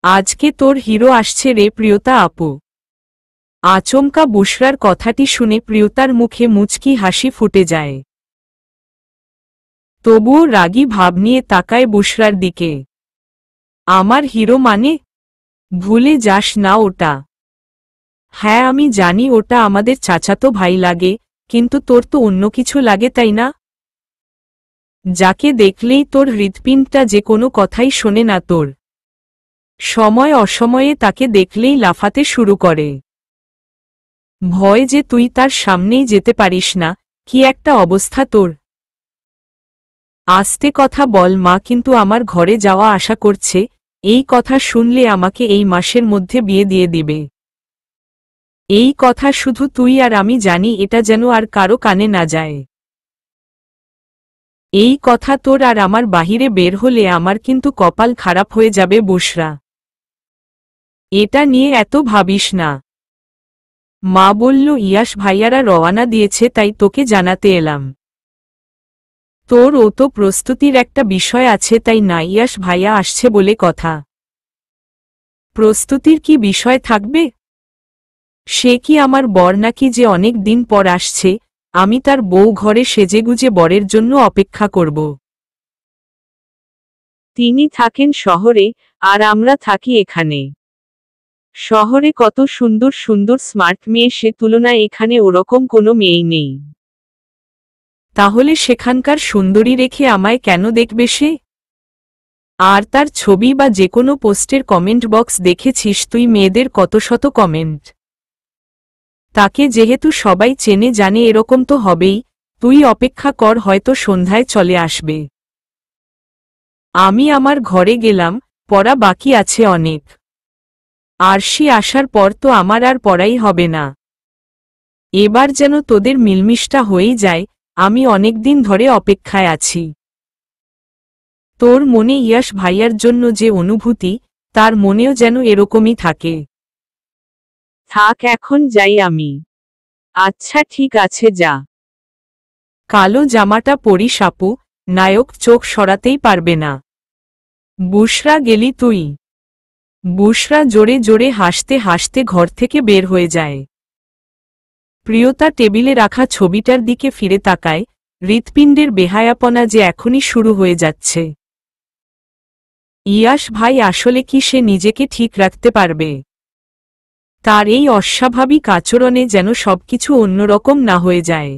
আজকে তোর হিরো আসছে রে প্রিয়তা আপু। আচমকা বুশরার কথাটি শুনে প্রিয়তার মুখে মুচকি হাসি ফুটে যায়। তবুও রাগী ভাব নিয়ে তাকায় বুশরার দিকে। আমার হিরো মানে? ভুলে যাস না ওটা। হ্যাঁ আমি জানি ওটা আমাদের চাচাতো ভাই লাগে, কিন্তু তোর তো অন্য কিছু লাগে তাই না? যাকে দেখলেই তোর হৃৎপিণ্ডটা যে কোনো কথাই শোনে না তোর। সময় অসময়ে তাকে দেখলেই লাফাতে শুরু করে। ভয় যে তুই তার সামনেই যেতে পারিস না, কি একটা অবস্থা তোর। আস্তে কথা বল মা, কিন্তু আমার ঘরে যাওয়া আশা করছে, এই কথা শুনলে আমাকে এই মাসের মধ্যে বিয়ে দিয়ে দিবে। এই কথা শুধু তুই আর আমি জানি, এটা যেন আর কারো কানে না যায়। এই কথা তোর আর আমার বাহিরে বের হলে আমার কিন্তু কপাল খারাপ হয়ে যাবে বুশরা। এটা নিয়ে এত ভাবিস না। মা বলল ইয়াশ ভাইয়ারা রওয়ানা দিয়েছে, তাই তোকে জানাতে এলাম। তোর ও তো প্রস্তুতির একটা বিষয় আছে তাই না? ইয়াশ ভাইয়া আসছে বলে কথা। প্রস্তুতির কি বিষয় থাকবে? সে কি আমার বর নাকি যে অনেক দিন পর আসছে, আমি তার বউ ঘরে সেজেগুজে বরের জন্য অপেক্ষা করব? তিনি থাকেন শহরে, আর আমরা থাকি এখানে। শহরে কত সুন্দর সুন্দর স্মার্ট মেয়ে, সে তুলনায় এখানে ওরকম কোনো মেয়েই নেই। তাহলে সেখানকার সুন্দরী রেখে আমায় কেন দেখবে সে? আর তার ছবি বা যে কোনো পোস্টের কমেন্ট বক্স দেখেছিস তুই মেয়েদের কত শত কমেন্ট। তাকে যেহেতু সবাই চেনে জানে, এরকম তো হবেই। তুই অপেক্ষা কর, হয়তো সন্ধ্যায় চলে আসবে। আমি আমার ঘরে গেলাম, পড়া বাকি আছে অনেক। আরশি আসার পর তো আমার আর পড়াই হবে না। এবার যেন তোদের মিলমিশটা হয়েই যায়, আমি অনেকদিন ধরে অপেক্ষায় আছি। তোর মনে ইয়াশ ভাইয়ার জন্য যে অনুভূতি, তার মনেও যেন এরকমই থাকে। থাক এখন যাই আমি। আচ্ছা ঠিক আছে যা। কালো জামাটা পরিস আপু, নায়ক চোখ সরাতেই পারবে না। বুশরা গেলি তুই? বুশরা জোরে জোরে হাসতে হাসতে ঘর থেকে বের হয়ে যায়। প্রিয়তা টেবিলে রাখা ছবিটার দিকে ফিরে তাকায়, হৃৎপিণ্ডের বেহায়াপনা যে এখনই শুরু হয়ে যাচ্ছে। ইয়াশ ভাই আসলে কি সে নিজেকে ঠিক রাখতে পারবে? তার এই অস্বাভাবিক আচরণে যেন সবকিছু অন্যরকম না হয়ে যায়।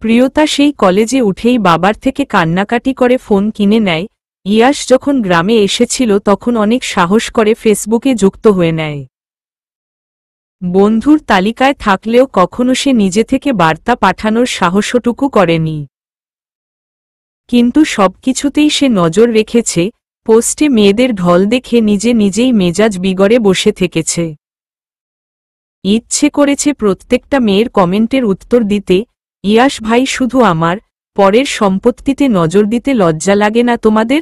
প্রিয়তা সেই কলেজে উঠেই বাবার থেকে কান্নাকাটি করে ফোন কিনে নেয়। ইয়াশ যখন গ্রামে এসেছিল তখন অনেক সাহস করে ফেসবুকে যুক্ত হয়ে নেয়। বন্ধুর তালিকায় থাকলেও কখনো সে নিজে থেকে বার্তা পাঠানোর সাহসটুকু করেনি। কিন্তু সবকিছুতেই সে নজর রেখেছে, পোস্টে মেয়েদের ঢল দেখে নিজে নিজেই মেজাজ বিগড়ে বসে থেকেছে। ইচ্ছে করেছে প্রত্যেকটা মেয়ের কমেন্টের উত্তর দিতে, ইয়াশ ভাই শুধু আমার, পরের সম্পত্তিতে নজর দিতে লজ্জা লাগে না তোমাদের?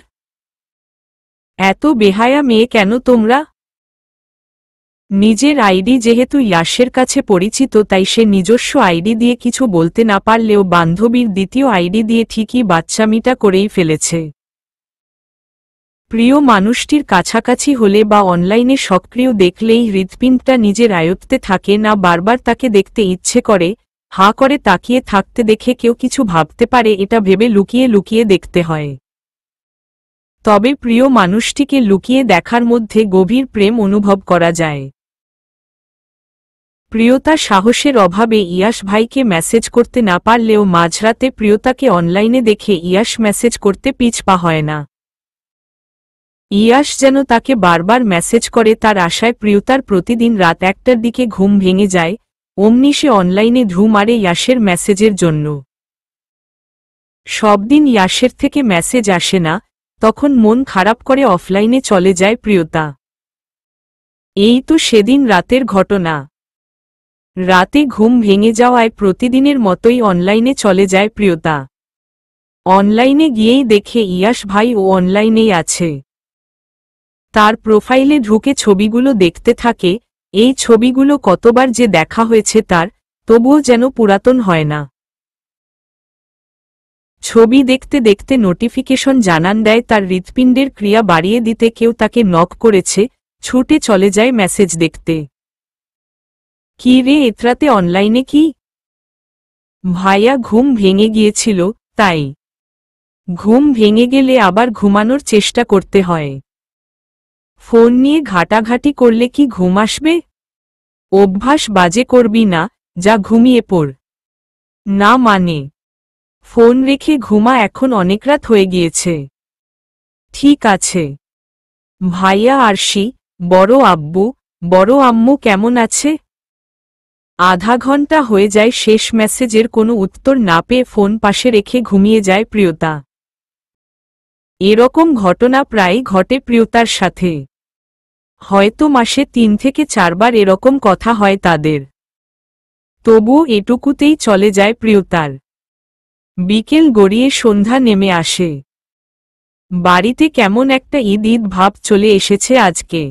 এত বেহায়া মেয়ে কেন তোমরা? নিজের আইডি যেহেতু ইয়াশের কাছে পরিচিত তাই সে নিজস্ব আইডি দিয়ে কিছু বলতে না পারলেও বান্ধবীর দ্বিতীয় আইডি দিয়ে ঠিকই বাচ্চামিটা করেই ফেলেছে। প্রিয় মানুষটির কাছাকাছি হলে বা অনলাইনে সক্রিয় দেখলেই হৃৎপিণ্ডটা নিজের আয়ত্তে থাকে না, বারবার তাকে দেখতে ইচ্ছে করে। হাঁ করে তাকিয়ে থাকতে দেখে কেউ কিছু ভাবতে পারে, এটা ভেবে লুকিয়ে লুকিয়ে দেখতে হয়। তবে প্রিয় মানুষটিকে লুকিয়ে দেখার মধ্যে গভীর প্রেম অনুভব করা যায়। প্রিয়তা সাহসের অভাবে ইয়াশ ভাইকে মেসেজ করতে না পারলেও মাঝরাতে প্রিয়তাকে অনলাইনে দেখে ইয়াশ মেসেজ করতে পিছপা হয় না। ইয়াশ যেন তাকে বারবার মেসেজ করে, তার আশায় প্রিয়তার প্রতিদিন রাত 1টার দিকে ঘুম ভেঙে যায়। অমনি সে অনলাইনে ঢু মারে ইয়াশের মেসেজের জন্য। সবদিন ইয়াশের থেকে মেসেজ আসে না, তখন মন খারাপ করে অফলাইনে চলে যায় প্রিয়তা। এই তো সেদিন রাতের ঘটনা। রাতে ঘুম ভেঙে যাওয়ায় প্রতিদিনের মতোই অনলাইনে চলে যায় প্রিয়তা। অনলাইনে গিয়েই দেখে ইয়াশ ভাই ও অনলাইনেই আছে। তার প্রোফাইলে ঢুকে ছবিগুলো দেখতে থাকে। এই ছবিগুলো কতবার যে দেখা হয়েছে তার, তবুও যেন পুরাতন হয় না। ছবি দেখতে দেখতে নোটিফিকেশন জানান দেয় তার হৃৎপিণ্ডের ক্রিয়া বাড়িয়ে দিতে কেউ তাকে নক করেছে। ছুটে চলে যায় মেসেজ দেখতে। কি রে, এতরাতে অনলাইনে কি? ভাইয়া, ঘুম ভেঙে গিয়েছিল তাই। ঘুম ভেঙে গেলে আবার ঘুমানোর চেষ্টা করতে হয়। ফোন নিয়ে ঘাটাঘাটি করলে কি ঘুম আসবে? অভ্যাস বাজে করবি না, যা ঘুমিয়ে পড়। না মানে? ফোন রেখে ঘুমা, এখন অনেক রাত হয়ে গিয়েছে। ঠিক আছে। ভাইয়া, আরশি, বড় আব্বু, বড় আম্মু কেমন আছে? আধা ঘন্টা হয়ে যায় শেষ মেসেজের কোনো উত্তর না পেয়ে ফোন পাশে রেখে ঘুমিয়ে যায় প্রিয়তা। এরকম ঘটনা প্রায়ই ঘটে প্রিয়তার সাথে। হয়তো মাসে 3 থেকে 4 বার এরকম কথা হয় তাদের। তবুও এটুকুতেই চলে যায় প্রিয়তার। বিকেল গড়িয়ে সন্ধ্যা নেমে আসে। বাড়িতে কেমন একটা ঈদ ঈদ ভাব চলে এসেছে আজকে।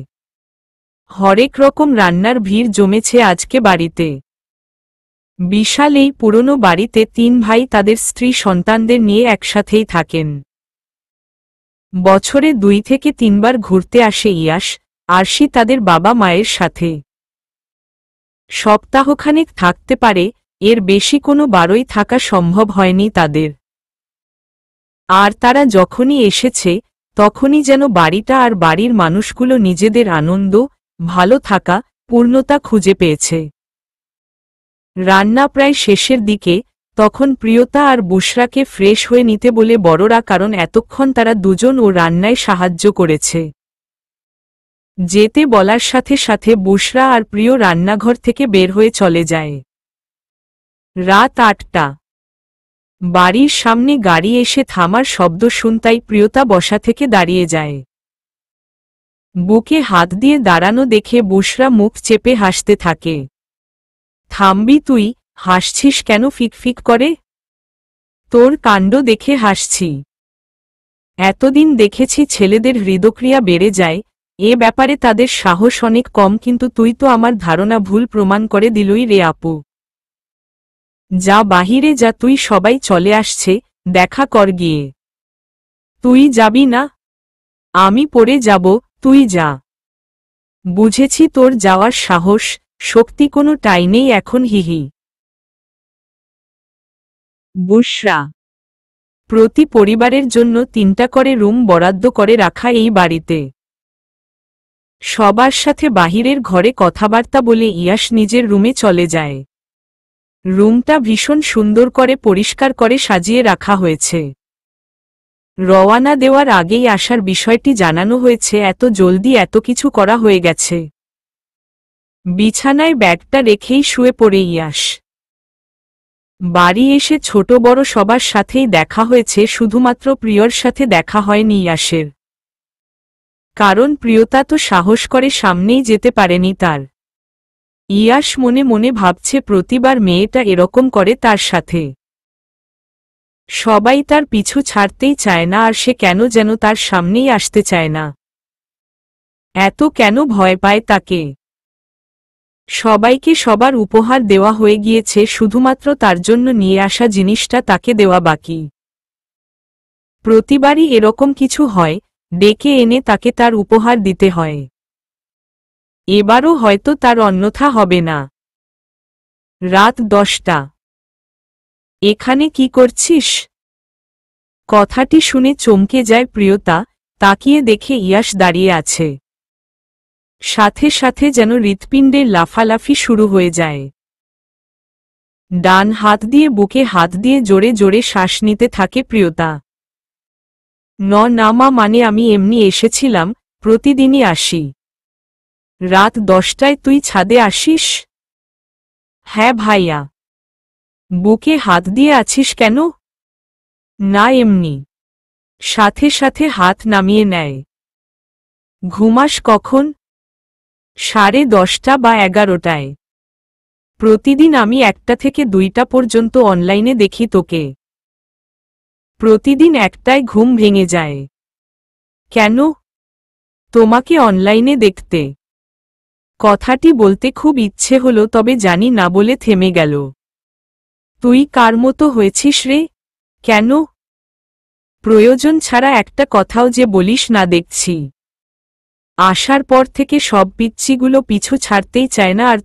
হরেক রকম রান্নার ভিড় জমেছে আজকে বাড়িতে। বিশাল এই পুরনো বাড়িতে 3 ভাই তাদের স্ত্রী সন্তানদের নিয়ে একসাথেই থাকেন। বছরে 2 থেকে 3 বার ঘুরতে আসে ইয়াশ, আরশি তাদের বাবা মায়ের সাথে। সপ্তাহখানেক থাকতে পারে, এর বেশি কোনো বারই থাকা সম্ভব হয়নি তাদের। আর তারা যখনই এসেছে তখনই যেন বাড়িটা আর বাড়ির মানুষগুলো নিজেদের আনন্দ, ভালো থাকা, পূর্ণতা খুঁজে পেয়েছে। রান্না প্রায় শেষের দিকে, তখন প্রিয়তা আর বুশরাকে ফ্রেশ হয়ে নিতে বলে বড়রা, কারণ এতক্ষণ তারা দুজন ও রান্নায় সাহায্য করেছে। যেতে বলার সাথে সাথে বুশরা আর প্রিয় রান্নাঘর থেকে বের হয়ে চলে যায়। রাত 8টা। বাড়ির সামনে গাড়ি এসে থামার শব্দ শুনতেই প্রিয়তা বসা থেকে দাঁড়িয়ে যায়। বুকে হাত দিয়ে দাঁড়ানো দেখে বুশরা মুখ চেপে হাসতে থাকে। থামবি তুই, হাসছিস কেন ফিকফিক করে? তোর কাণ্ড দেখে হাসছি। এতদিন দেখেছি ছেলেদের হৃদক্রিয়া বেড়ে যায়, এ ব্যাপারে তাদের সাহস অনেক কম, কিন্তু তুই তো আমার ধারণা ভুল প্রমাণ করে দিলই রে আপু। যা বাহিরে যা, তুই সবাই চলে আসছে, দেখা কর গিয়ে। তুই যাবি না? আমি পরে যাব, তুই যা। বুঝেছি তোর যাওয়ার সাহস, শক্তি কোনোটাই নেই এখন, হিহি। বুশরা। প্রতি পরিবারের জন্য 3টা করে রুম বরাদ্দ করে রাখা এই বাড়িতে। সবার সাথে বাহিরের ঘরে কথাবার্তা বলে ইয়াশ নিজের রুমে চলে যায়। রুমটা ভীষণ সুন্দর করে পরিষ্কার করে সাজিয়ে রাখা হয়েছে। রওয়ানা দেওয়ার আগেই আসার বিষয়টি জানানো হয়েছে, এত জলদি এত কিছু করা হয়ে গেছে। বিছানায় ব্যাগটা রেখেই শুয়ে পড়ে ইয়াশ। বাড়ি এসে ছোট বড় সবার সাথেই দেখা হয়েছে, শুধুমাত্র প্রিয়র সাথে দেখা হয়নি ইয়াশের। কারণ প্রিয়তা তো সাহস করে সামনেই যেতে পারেনি তার। ইয়াশ মনে মনে ভাবছে প্রতিবার মেয়েটা এরকম করে তার সাথে। সবাই তার পিছু ছাড়তেই চায় না, আর সে কেন যেন তার সামনেই আসতে চায় না। এত কেন ভয় পায় তাকে? সবাইকে সবার উপহার দেওয়া হয়ে গিয়েছে, শুধুমাত্র তার জন্য নিয়ে আসা জিনিসটা তাকে দেওয়া বাকি। প্রতিবারই এরকম কিছু হয়, ডেকে এনে তাকে তার উপহার দিতে হয়। এবারও হয়তো তার অন্যথা হবে না। রাত 10টা। এখানে কি করছিস? কথাটি শুনে চমকে যায় প্রিয়তা, তাকিয়ে দেখে ইয়াশ দাঁড়িয়ে আছে। সাথে সাথে যেন হৃৎপিণ্ডের লাফালাফি শুরু হয়ে যায়। ডান হাত দিয়ে বুকে হাত দিয়ে জোরে জোরে শ্বাস নিতে থাকে প্রিয়তা। না মা, মানে আমি এমনি এসেছিলাম, প্রতিদিনই আসি। রাত 10টায় তুই ছাদে আসিস? হ্যাঁ ভাইয়া। বুকে হাত দিয়ে আছিস কেন? না এমনি। সাথে সাথে হাত নামিয়ে নেয়। ঘুমাস কখন? 10:30 বা 11টায়। প্রতিদিন আমি 1টা থেকে 2টা পর্যন্ত অনলাইনে দেখি তোকে। প্রতিদিন 1টায় ঘুম ভেঙে যায়। কেন? তোমাকে অনলাইনে দেখতে। কথাটি বলতে খুব ইচ্ছে হলো, তবে জানি না বলে থেমে গেল। তুই কার মতো হয়েছিস রে? কেন? প্রয়োজন ছাড়া একটা কথাও যে বলিস না দেখছি। আসার পর থেকে সব পিচ্চিগুলো পিছু ছাড়তেই চায় না, আর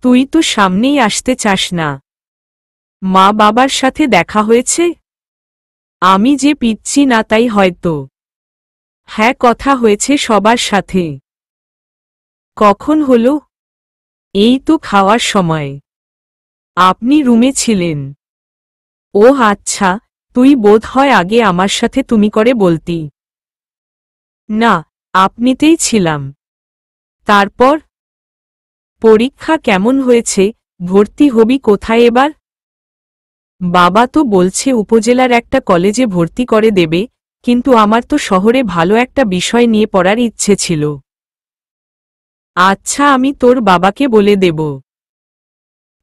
তুই তো সামনেই আসতে চাস না। মা বাবার সাথে দেখা হয়েছে? আমি যে পিচ্ছি না তাই হয়তো। হ্যাঁ, কথা হয়েছে সবার সাথে। কখন হলো? এই তো খাওয়ার সময়। আপনি রুমে ছিলেন? ও আচ্ছা, তুই বোধ হয় আগে আমার সাথে তুমি করে বলতি। না, আপনিতেই ছিলাম। তারপর? পরীক্ষা কেমন হয়েছে? ভর্তি হবি কোথায় এবার? বাবা তো বলছে উপজেলার একটা কলেজে ভর্তি করে দেবে, কিন্তু আমার তো শহরে ভালো একটা বিষয় নিয়ে পড়ার ইচ্ছে ছিল। আচ্ছা, আমি তোর বাবাকে বলে দেব।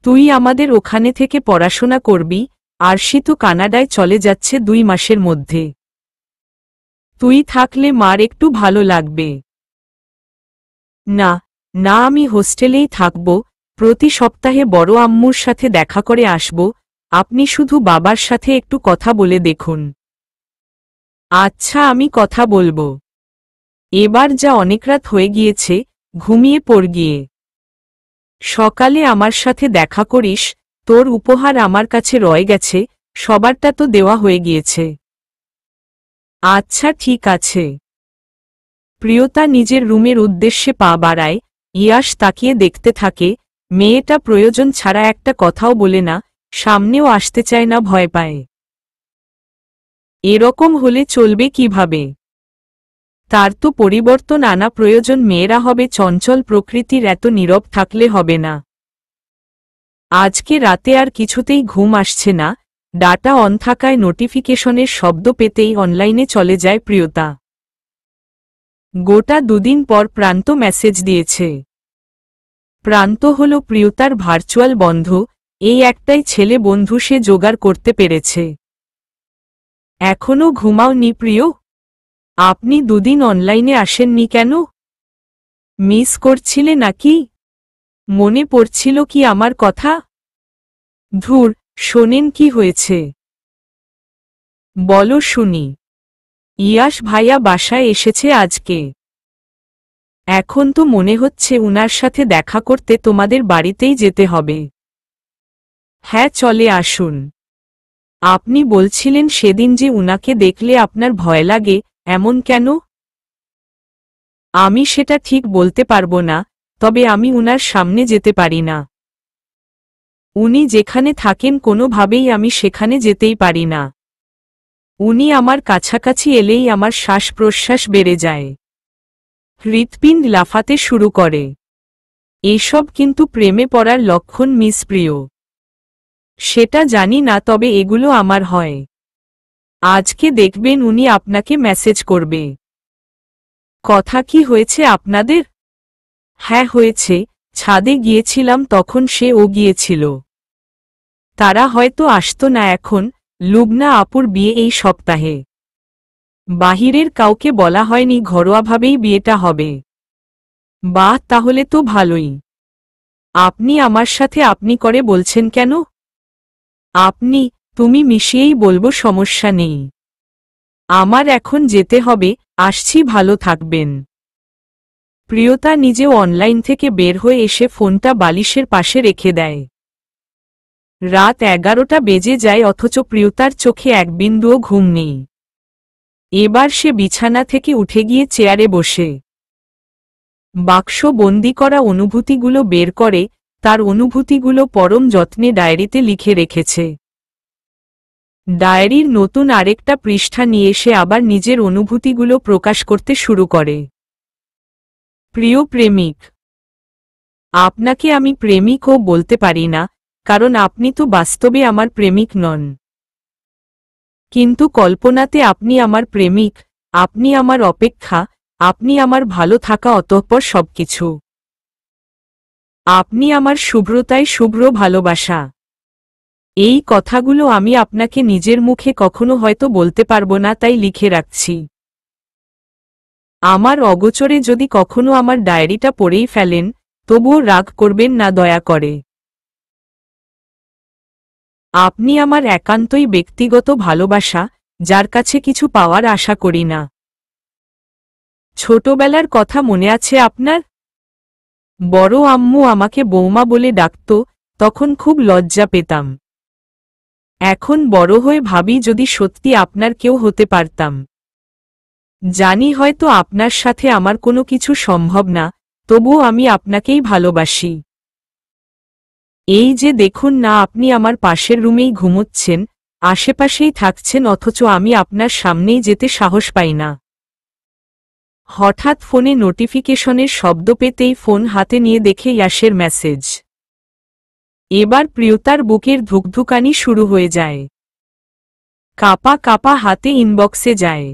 তুই আমাদের ওখানে থেকে পড়াশোনা করবি, আরশি তো কানাডায় চলে যাচ্ছে 2 মাসের মধ্যে। তুই থাকলে মার একটু ভালো লাগবে। না, না, আমি হোস্টেলেই থাকব, প্রতি সপ্তাহে বড় আম্মুর সাথে দেখা করে আসব, আপনি শুধু বাবার সাথে একটু কথা বলে দেখুন। আচ্ছা, আমি কথা বলবো। এবার যা অনেক রাত হয়ে গিয়েছে, ঘুমিয়ে পড় গিয়ে। সকালে আমার সাথে দেখা করিস, তোর উপহার আমার কাছে রয়ে গেছে, সবারটা তো দেওয়া হয়ে গিয়েছে। আচ্ছা, ঠিক আছে। প্রিয়তা নিজের রুমের উদ্দেশ্যে পা বাড়ায়, ইয়াশ তাকিয়ে দেখতে থাকে, মেয়েটা প্রয়োজন ছাড়া একটা কথাও বলে না, সামনেও আসতে চায় না, ভয় পায়। এরকম হলে চলবে কিভাবে? তার তো পরিবর্তন আনা প্রয়োজন, মেয়েরা হবে চঞ্চল প্রকৃতির, এত নীরব থাকলে হবে না। আজকে রাতে আর কিছুতেই ঘুম আসছে না, ডাটা অন থাকায় নোটিফিকেশনের শব্দ পেতেই অনলাইনে চলে যায় প্রিয়তা। গোটা 2 দিন পর প্রান্ত মেসেজ দিয়েছে। প্রান্ত হল প্রিয়তার ভার্চুয়াল বন্ধু, এই একটাই ছেলে বন্ধু সে জোগাড় করতে পেরেছে। এখনো ঘুমাওনি প্রিয়? আপনি 2 দিন অনলাইনে আসেননি কেন? মিস করছিলে নাকি? মনে পড়ছিল কি আমার কথা? ধুর, শোনেন কি হয়েছে? বলো শুনি। ইয়াশ ভাইয়া বাসায় এসেছে আজকে। এখন তো মনে হচ্ছে উনার সাথে দেখা করতে তোমাদের বাড়িতেই যেতে হবে। হ্যাঁ, চলে আসুন। আপনি বলছিলেন সেদিন যে উনাকে দেখলে আপনার ভয় লাগে, এমন কেন? আমি সেটা ঠিক বলতে পারবো না, তবে আমি উনার সামনে যেতে পারি না। উনি যেখানে থাকেন কোনোভাবেই আমি সেখানে যেতেই পারি না। উনি আমার কাছাকাছি এলেই আমার শ্বাস প্রশ্বাস বেড়ে যায়। হৃৎপিণ্ড লাফাতে শুরু করে। এসব কিন্তু প্রেমে পড়ার লক্ষণ মিস প্রিয়। সেটা জানি না, তবে এগুলো আমার হয়। আজকে দেখবেন উনি আপনাকে মেসেজ করবে। কথা কি হয়েছে আপনাদের? হ্যাঁ হয়েছে, ছাদে গিয়েছিলাম তখন ও গিয়েছিল। তারা হয়তো আসতো না এখন, লুবনা আপুর বিয়ে এই সপ্তাহে। বাহিরের কাউকে বলা হয়নি, ঘরোয়াভাবেই বিয়েটা হবে। বাহ, তাহলে তো ভালোই। আপনি আমার সাথে আপনি করে বলছেন কেন? আপনি তুমি মিশিয়েই বলবো, সমস্যা নেই। আমার এখন যেতে হবে, আসছি, ভালো থাকবেন। প্রিয়তা নিজেও অনলাইন থেকে বের হয়ে এসে ফোনটা বালিশের পাশে রেখে দেয়। রাত 11টা বেজে যায়, অথচ প্রিয়তার চোখে এক বিন্দুও ঘুম নেই। এবার সে বিছানা থেকে উঠে গিয়ে চেয়ারে বসে বাক্স বন্দি করা অনুভূতিগুলো বের করে, তার অনুভূতিগুলো পরম যত্নে ডায়েরিতে লিখে রেখেছে। ডায়েরির নতুন আরেকটা পৃষ্ঠা নিয়ে সে আবার নিজের অনুভূতিগুলো প্রকাশ করতে শুরু করে। প্রিয় প্রেমিক, আপনাকে আমি প্রেমিকও বলতে পারি না, কারণ আপনি তো বাস্তবে আমার প্রেমিক নন। কিন্তু কল্পনাতে আপনি আমার প্রেমিক, আপনি আমার অপেক্ষা, আপনি আমার ভালো থাকা, অতঃপর সবকিছু। আপনি আমার শুভ্রতায় শুভ্র ভালোবাসা। এই কথাগুলো আমি আপনাকে নিজের মুখে কখনো হয়তো বলতে পারবো না, তাই লিখে রাখছি। আমার অগোচরে যদি কখনো আমার ডায়েরিটা পড়েই ফেলেন, তবুও রাগ করবেন না দয়া করে। আপনি আমার একান্তই ব্যক্তিগত ভালোবাসা, যার কাছে কিছু পাওয়ার আশা করি না। ছোটবেলার কথা মনে আছে আপনার? বড় আম্মু আমাকে বৌমা বলে ডাকত, তখন খুব লজ্জা পেতাম। এখন বড় হয়ে ভাবি যদি সত্যি আপনার কেউ হতে পারতাম। জানি হয়তো আপনার সাথে আমার কোনো কিছু সম্ভব না, তবুও আমি আপনাকেই ভালোবাসি। এই যে দেখুন না, আপনি আমার পাশের রুমেই ঘুমোচ্ছেন, আশেপাশেই থাকছেন, অথচ আমি আপনার সামনেই যেতে সাহস পাই না। হঠাৎ ফোনে নোটিফিকেশনের শব্দ পেতেই ফোন হাতে নিয়ে দেখে ইয়াশের মেসেজ। এবার প্রিয়তার বুকের ধুকধুকানি শুরু হয়ে যায়। কাপা কাপা হাতে ইনবক্সে যায়।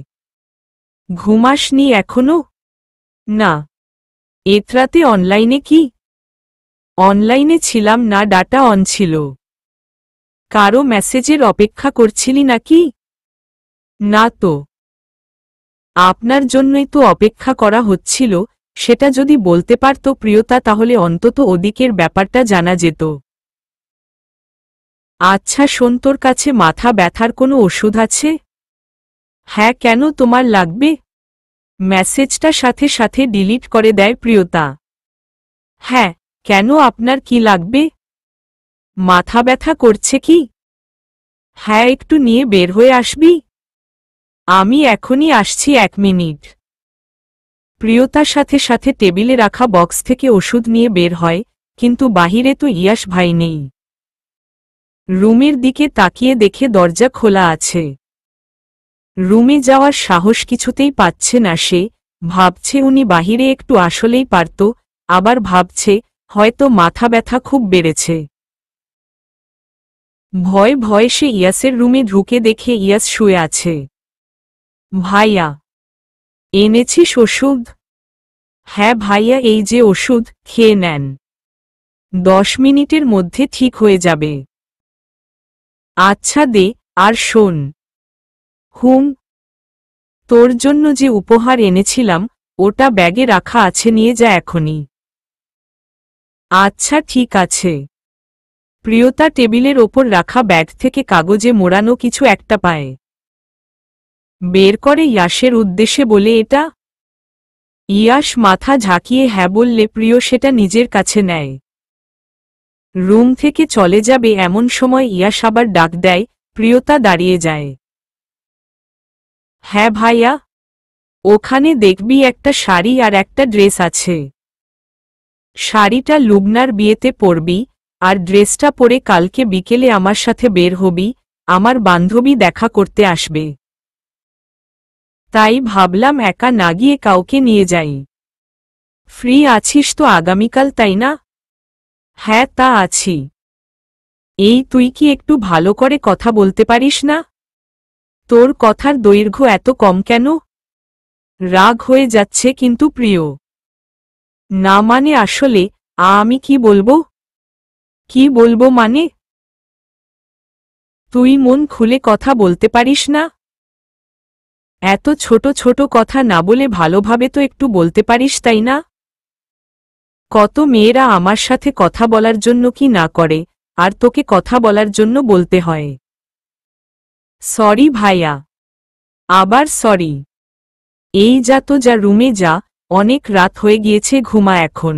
ঘুমাসনি এখনো? না। এতরাতে অনলাইনে কি? অনলাইনে ছিলাম না, ডাটা অন ছিল। কারো মেসেজের অপেক্ষা করছিলি নাকি? না তো। আপনার জন্যই তো অপেক্ষা করা হচ্ছিল, সেটা যদি বলতে পারত প্রিয়তা, তাহলে অন্তত ওদিকের ব্যাপারটা জানা যেত। আচ্ছা শোন, তোর কাছে মাথা ব্যথার কোনো ওষুধ আছে? হ্যাঁ, কেন তোমার লাগবে? মেসেজটা সাথে সাথে ডিলিট করে দেয় প্রিয়তা। হ্যাঁ, কেন আপনার কি লাগবে? মাথা ব্যথা করছে কি? হ্যাঁ, একটু নিয়ে বের হয়ে আসবি? আমি এখনই আসছি, 1 মিনিট। প্রিয়তার সাথে সাথে টেবিলে রাখা বক্স থেকে ওষুধ নিয়ে বের হয়, কিন্তু বাহিরে তো ইয়াশ ভাই নেই। রুমের দিকে তাকিয়ে দেখে দরজা খোলা আছে। রুমে যাওয়ার সাহস কিছুতেই পাচ্ছে না সে, ভাবছে উনি বাহিরে একটু আসলেই পারত, আবার ভাবছে হয়তো মাথা ব্যথা খুব বেড়েছে। ভয় ভয়ে সে ইয়াসের রুমে ঢুকে দেখে ইয়াস শুয়ে আছে। ভাইয়া, এনেছিস ওষুধ? হ্যাঁ ভাইয়া, এই যে ওষুধ, খেয়ে নেন, 10 মিনিটের মধ্যে ঠিক হয়ে যাবে। আচ্ছা দে, আর শোন। হুম। তোর জন্য যে উপহার এনেছিলাম, ওটা ব্যাগে রাখা আছে, নিয়ে যা এখনই। আচ্ছা ঠিক আছে। প্রিয়তা টেবিলের ওপর রাখা ব্যাগ থেকে কাগজে মোড়ানো কিছু একটা পায়। বের করে ইয়াশের উদ্দেশ্যে বলে, এটা? ইয়াশ মাথা ঝাঁকিয়ে হ্যাঁ বললে প্রিয় সেটা নিজের কাছে নেয়। রুম থেকে চলে যাবে এমন সময় ইয়াশ আবার ডাক দেয়, প্রিয়তা দাঁড়িয়ে যায়। হ্যাঁ ভাইয়া? ওখানে দেখবি একটা শাড়ি আর একটা ড্রেস আছে। শাড়িটা লুবনার বিয়েতে পরবি, আর ড্রেসটা পরে কালকে বিকেলে আমার সাথে বের হবি, আমার বান্ধবী দেখা করতে আসবে। তাই ভাবলাম একা না গিয়ে কাউকে নিয়ে যাই। ফ্রি আছিস তো আগামীকাল, তাই না? হ্যাঁ তা আছি। এই তুই কি একটু ভালো করে কথা বলতে পারিস না? তোর কথার দৈর্ঘ্য এত কম কেন? রাগ হয়ে যাচ্ছে কিন্তু প্রিয়। না মানে আসলে আমি কি বলবো? কি বলবো মানে? তুই মন খুলে কথা বলতে পারিস না? এত ছোট ছোট কথা না বলে ভালোভাবে তো একটু বলতে পারিস, তাই না? কত মেয়েরা আমার সাথে কথা বলার জন্য কি না করে, আর তোকে কথা বলার জন্য বলতে হয়। সরি ভাইয়া। আবার সরি। এই যা তো, যা রুমে যা, অনেক রাত হয়ে গিয়েছে, ঘুমা এখন।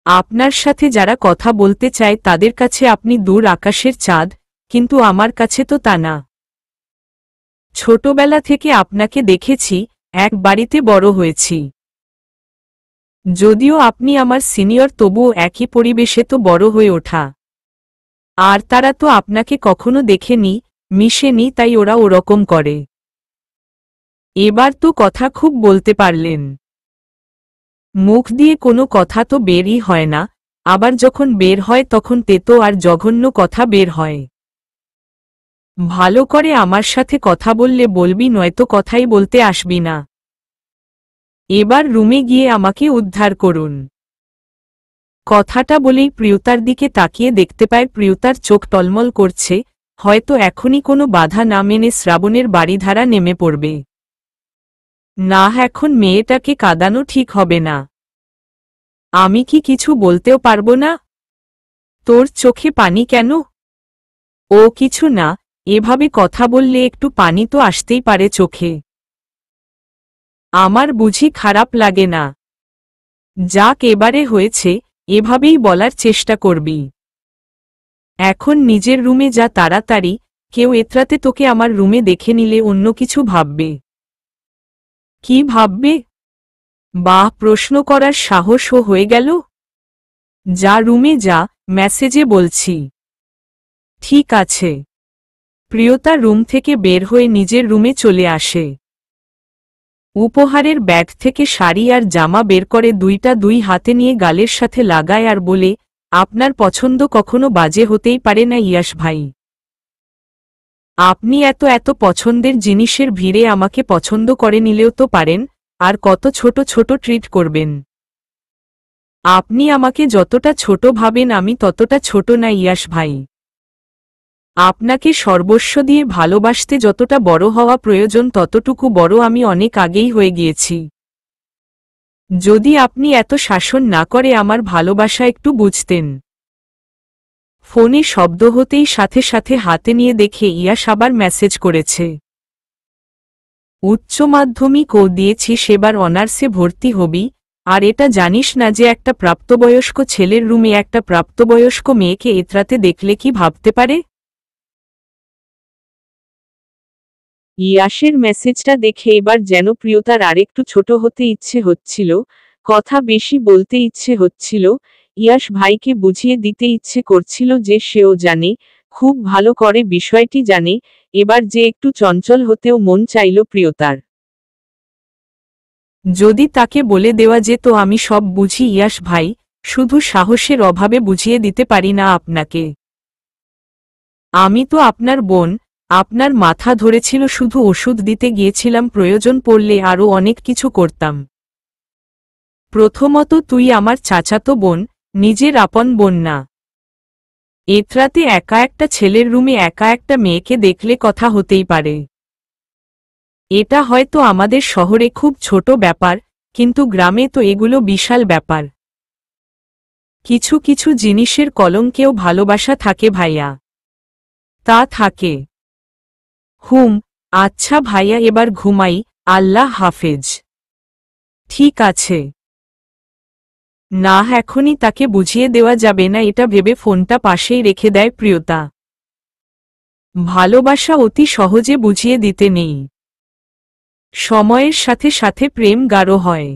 আপনার সাথে যারা কথা বলতে চায় তাদের কাছে আপনি দূর আকাশের চাঁদ, কিন্তু আমার কাছে তো তা না। ছোটবেলা থেকে আপনাকে দেখেছি, এক বাড়িতে বড় হয়েছি। যদিও আপনি আমার সিনিয়র, তবুও একই পরিবেশে তো বড় হয়ে ওঠা। আর তারা তো আপনাকে কখনো দেখেনি, মিশেনি, তাই ওরা ওরকম করে। এবার তো কথা খুব বলতে পারলেন। মুখ দিয়ে কোনো কথা তো বেরই হয় না, আবার যখন বের হয় তখন তেতো আর জঘন্য কথা বের হয়। ভালো করে আমার সাথে কথা বললে বলবি, নয়তো কথাই বলতে আসবি না। এবার রুমে গিয়ে আমাকে উদ্ধার করুন। কথাটা বলেই প্রিয়তার দিকে তাকিয়ে দেখতে পায় প্রিয়তার চোখ টলমল করছে, হয়তো এখনই কোনো বাধা না মেনে শ্রাবণের বাড়িধারা নেমে পড়বে। না, এখন মেয়েটাকে কাঁদানো ঠিক হবে না। আমি কি কিছু বলতেও পারবো না? তোর চোখে পানি কেন? ও কিছু না, এভাবে কথা বললে একটু পানি তো আসতেই পারে চোখে। আমার বুঝি খারাপ লাগে না? যাক, এবারে হয়েছে, এভাবেই বলার চেষ্টা করবি। এখন নিজের রুমে যা তাড়াতাড়ি, কেউ এতরাতে তোকে আমার রুমে দেখে নিলে অন্য কিছু ভাববে। কি ভাববে? বাহ, প্রশ্ন করার সাহসও হয়ে গেল। যা রুমে যা, মেসেজে বলছি। ঠিক আছে। প্রিয়তা রুম থেকে বের হয়ে নিজের রুমে চলে আসে। উপহারের ব্যাগ থেকে শাড়ি আর জামা বের করে দুই হাতে নিয়ে গালের সাথে লাগায় আর বলে, আপনার পছন্দ কখনো বাজে হতেই পারে না ইয়াশ ভাই। আপনি এত এত পছন্দের জিনিসের ভিড়ে আমাকে পছন্দ করে নিলেও তো পারেন, আর কত ছোট ছোট ট্রিট করবেন। আপনি আমাকে যতটা ছোট ভাবেন আমি ততটা ছোট না ইয়াশ ভাই। আপনাকে সর্বস্ব দিয়ে ভালোবাসতে যতটা বড় হওয়া প্রয়োজন ততটুকু বড় আমি অনেক আগেই হয়ে গিয়েছি। যদি আপনি এত শাসন না করে আমার ভালোবাসা একটু বুঝতেন। ফোনে শব্দ হতেই সাথে সাথে হাতে নিয়ে দেখে ইয়াশ আবার মেসেজ করেছে। উচ্চ মাধ্যমিক ও দিয়েছি, সেবার অনার্সে ভর্তি হবি, আর এটা জানিস না যে একটা প্রাপ্তবয়স্ক ছেলের রুমে একটা প্রাপ্তবয়স্ক মেয়েকে এতরাতে দেখলে কি ভাবতে পারে? ইয়াশের মেসেজটা দেখে এবার যেন প্রিয়তার আরেকটু ছোট হতে ইচ্ছে হচ্ছিল, কথা বেশি বলতে ইচ্ছে হচ্ছিল, ইয়াশ ভাইকে বুঝিয়ে দিতে ইচ্ছে করছিল যে সেও জানে, খুব ভালো করে বিষয়টি জানে, এবার যে একটু চঞ্চল হতেও মন চাইল প্রিয়তার। যদি তাকে বলে দেওয়া যেত আমি সব বুঝি ইয়াশ ভাই, শুধু সাহসের অভাবে বুঝিয়ে দিতে পারি না আপনাকে। আমি তো আপনার বোন, আপনার মাথা ধরেছিল শুধু ওষুধ দিতে গিয়েছিলাম, প্রয়োজন পড়লে আরও অনেক কিছু করতাম। প্রথমত তুই আমার চাচাতো বোন, নিজের আপন বোন না। এতরাতে একা একটা ছেলের রুমে একা একটা মেয়েকে দেখলে কথা হতেই পারে। এটা হয়তো আমাদের শহরে খুব ছোট ব্যাপার, কিন্তু গ্রামে তো এগুলো বিশাল ব্যাপার। কিছু কিছু জিনিসের কলঙ্কেও ভালোবাসা থাকে ভাইয়া। তা থাকে। আচ্ছা ভাইয়া, এবার ঘুমাই, আল্লাহ হাফেজ। ঠিক আছে। না, এখনই তাকে বুঝিয়ে দেওয়া যাবে না, এটা ভেবে ফোনটা পাশেই রেখে দেয় প্রিয়তা। ভালোবাসা অতি সহজে বুঝিয়ে দিতে নেই। সময়ের সাথে সাথে প্রেম গাঢ় হয়।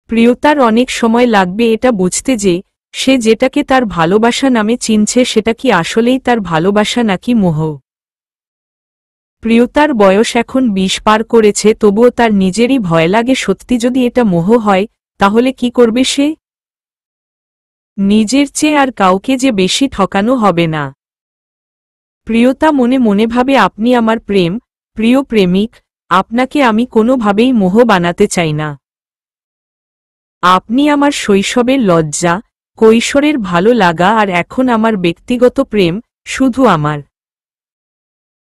প্রিয়তার অনেক সময় লাগবে এটা বুঝতে যে সে যেটাকে তার ভালোবাসা নামে চিনছে সেটা কি আসলেই তার ভালোবাসা নাকি মোহ। প্রিয়তার বয়স এখন 20 পার করেছে, তবুও তার নিজেরই ভয় লাগে সত্যি যদি এটা মোহ হয়, তাহলে কি করবে সে? নিজের চেয়ে আর কাউকে যে বেশি ঠকানো হবে না। প্রিয়তা মনে মনে ভাবে, আপনি আমার প্রিয় প্রেমিক, আপনাকে আমি কোনোভাবেই মোহ বানাতে চাই না। আপনি আমার শৈশবের লজ্জা, কৈশোরের ভালো লাগা আর এখন আমার ব্যক্তিগত প্রেম, শুধু আমার।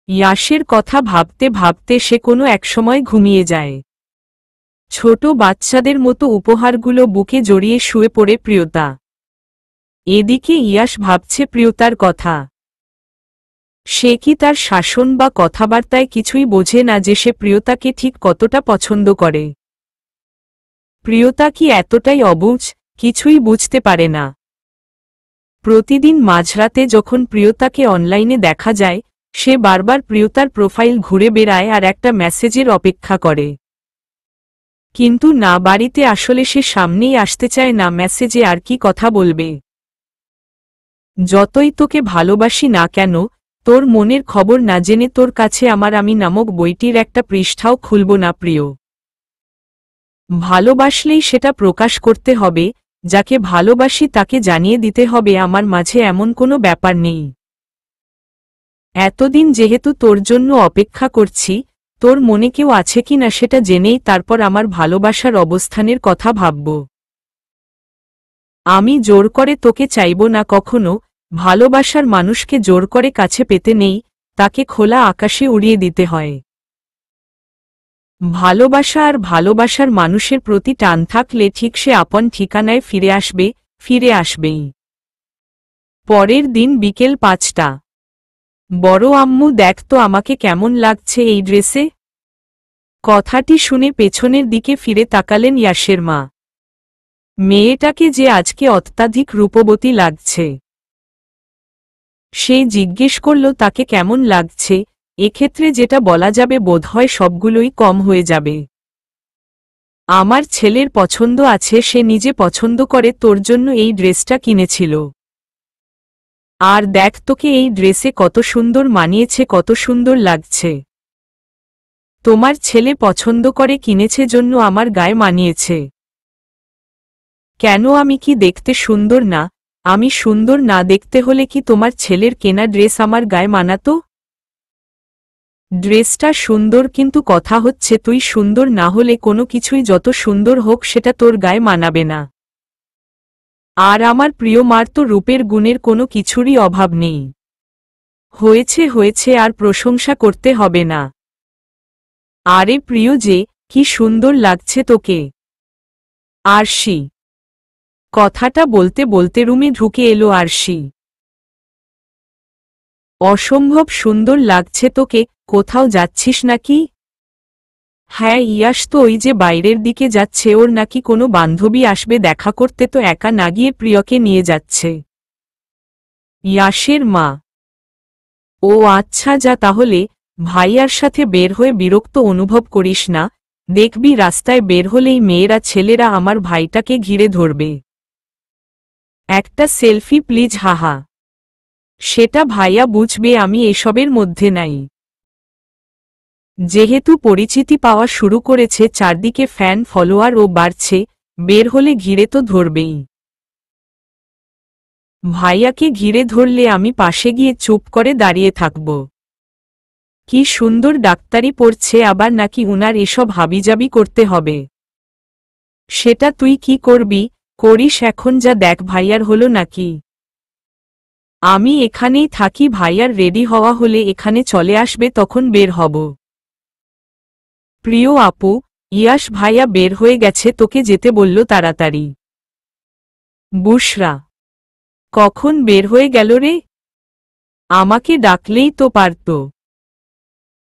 ইয়াশের কথা ভাবতে ভাবতে সে কোনো একসময় ঘুমিয়ে যায়। ছোট বাচ্চাদের মতো উপহারগুলো বুকে জড়িয়ে শুয়ে পড়ে প্রিয়তা। এদিকে ইয়াশ ভাবছে প্রিয়তার কথা। সে কি তার শাসন বা কথাবার্তায় কিছুই বোঝে না যে সে প্রিয়তাকে ঠিক কতটা পছন্দ করে? প্রিয়তা কি এতটাই অবুঝ, কিছুই বুঝতে পারে না? প্রতিদিন মাঝরাতে যখন প্রিয়তাকে অনলাইনে দেখা যায়, সে বারবার প্রিয়তার প্রোফাইল ঘুরে বেড়ায় আর একটা মেসেজের অপেক্ষা করে। কিন্তু না, বাড়িতে আসলে সে সামনেই আসতে চায় না, মেসেজে আর কি কথা বলবে? যতই তোকে ভালোবাসি না কেন, তোর মনের খবর না জেনে তোর কাছে আমার আমি নামক বইটির একটা পৃষ্ঠাও খুলব না প্রিয়। ভালোবাসলেই সেটা প্রকাশ করতে হবে, যাকে ভালোবাসি তাকে জানিয়ে দিতে হবে আমার মাঝে এমন কোনো ব্যাপার নেই। এতদিন যেহেতু তোর জন্য অপেক্ষা করছি, তোর মনে কেউ আছে কি না সেটা জেনেই তারপর আমার ভালোবাসার অবস্থানের কথা ভাবব। আমি জোর করে তোকে চাইব না কখনো, ভালোবাসার মানুষকে জোর করে কাছে পেতে নেই, তাকে খোলা আকাশে উড়িয়ে দিতে হয়। ভালোবাসা আর ভালোবাসার মানুষের প্রতি টান থাকলে ঠিক সে আপন ঠিকানায় ফিরে আসবেই। পরের দিন বিকেল 5টা। বড় আম্মু দেখ তো আমাকে কেমন লাগছে এই ড্রেসে। কথাটি শুনে পেছনের দিকে ফিরে তাকালেন ইয়াশের মা। মেয়েটাকে যে আজকে অত্যাধিক রূপবতী লাগছে। সে জিজ্ঞেস করল তাকে কেমন লাগছে। এক্ষেত্রে যেটা বলা যাবে বোধহয় সবগুলোই কম হয়ে যাবে। আমার ছেলের পছন্দ আছে, সে নিজে পছন্দ করে তোর জন্য এই ড্রেসটা কিনেছিল। আর দেখ তোকে এই ড্রেসে কত সুন্দর মানিয়েছে, কত সুন্দর লাগছে। তোমার ছেলে পছন্দ করে কিনেছে জন্য আমার গায়ে মানিয়েছে। কেন আমি কি দেখতে সুন্দর না? আমি সুন্দর না দেখতে হলে কি তোমার ছেলের কেনা ড্রেস আমার গায়ে মানাতো? ড্রেসটা সুন্দর, কিন্তু কথা হচ্ছে তুই সুন্দর না হলে কোনো কিছুই যত সুন্দর হোক সেটা তোর গায়ে মানাবে না। আর আমার প্রিয় মার তো রূপের গুণের কোনো কিছুরই অভাব নেই। হয়েছে হয়েছে, আর প্রশংসা করতে হবে না। আরে প্রিয় যে, কি সুন্দর লাগছে তোকে। আরশি। কথাটা বলতে বলতে রুমে ঢুকে এলো আরশি। অসম্ভব সুন্দর লাগছে তোকে, কোথাও যাচ্ছিস নাকি? হ্যাঁ, ইয়াশ তো ওই যে বাইরের দিকে যাচ্ছে, ওর নাকি কোনো বান্ধবী আসবে দেখা করতে, তো একা না গিয়ে প্রিয়কে নিয়ে যাচ্ছে। ইয়াশের মা। ও আচ্ছা, যা তাহলে। ভাইয়ার সাথে বের হয়ে বিরক্ত অনুভব করিস না। দেখবি রাস্তায় বের হলেই মেয়েরা ছেলেরা আমার ভাইটাকে ঘিরে ধরবে। একটা সেলফি প্লিজ, হাহা। সেটা ভাইয়া বুঝবে, আমি এসবের মধ্যে নাই। যেহেতু পরিচিতি পাওয়া শুরু করেছে, চারদিকে ফ্যান ফলোয়ার ও বাড়ছে, বের হলে ঘিরে তো ধরবেই। ভাইয়াকে ঘিরে ধরলে আমি পাশে গিয়ে চুপ করে দাঁড়িয়ে থাকব। কি সুন্দর ডাক্তারি পড়ছে, আবার নাকি উনার এসব হাবিজাবি করতে হবে। সেটা তুই কি করবি, করিস এখন, যা দেখ ভাইয়ার হলো নাকি। আমি এখানেই থাকি, ভাইয়ার রেডি হওয়া হলে এখানে চলে আসবে, তখন বের হব। প্রিয় আপু, ইয়াশ ভাইয়া বের হয়ে গেছে, তোকে যেতে বলল তাড়াতাড়ি। বুশরা। কখন বের হয়ে গেল রে? আমাকে ডাকলেই তো পারত।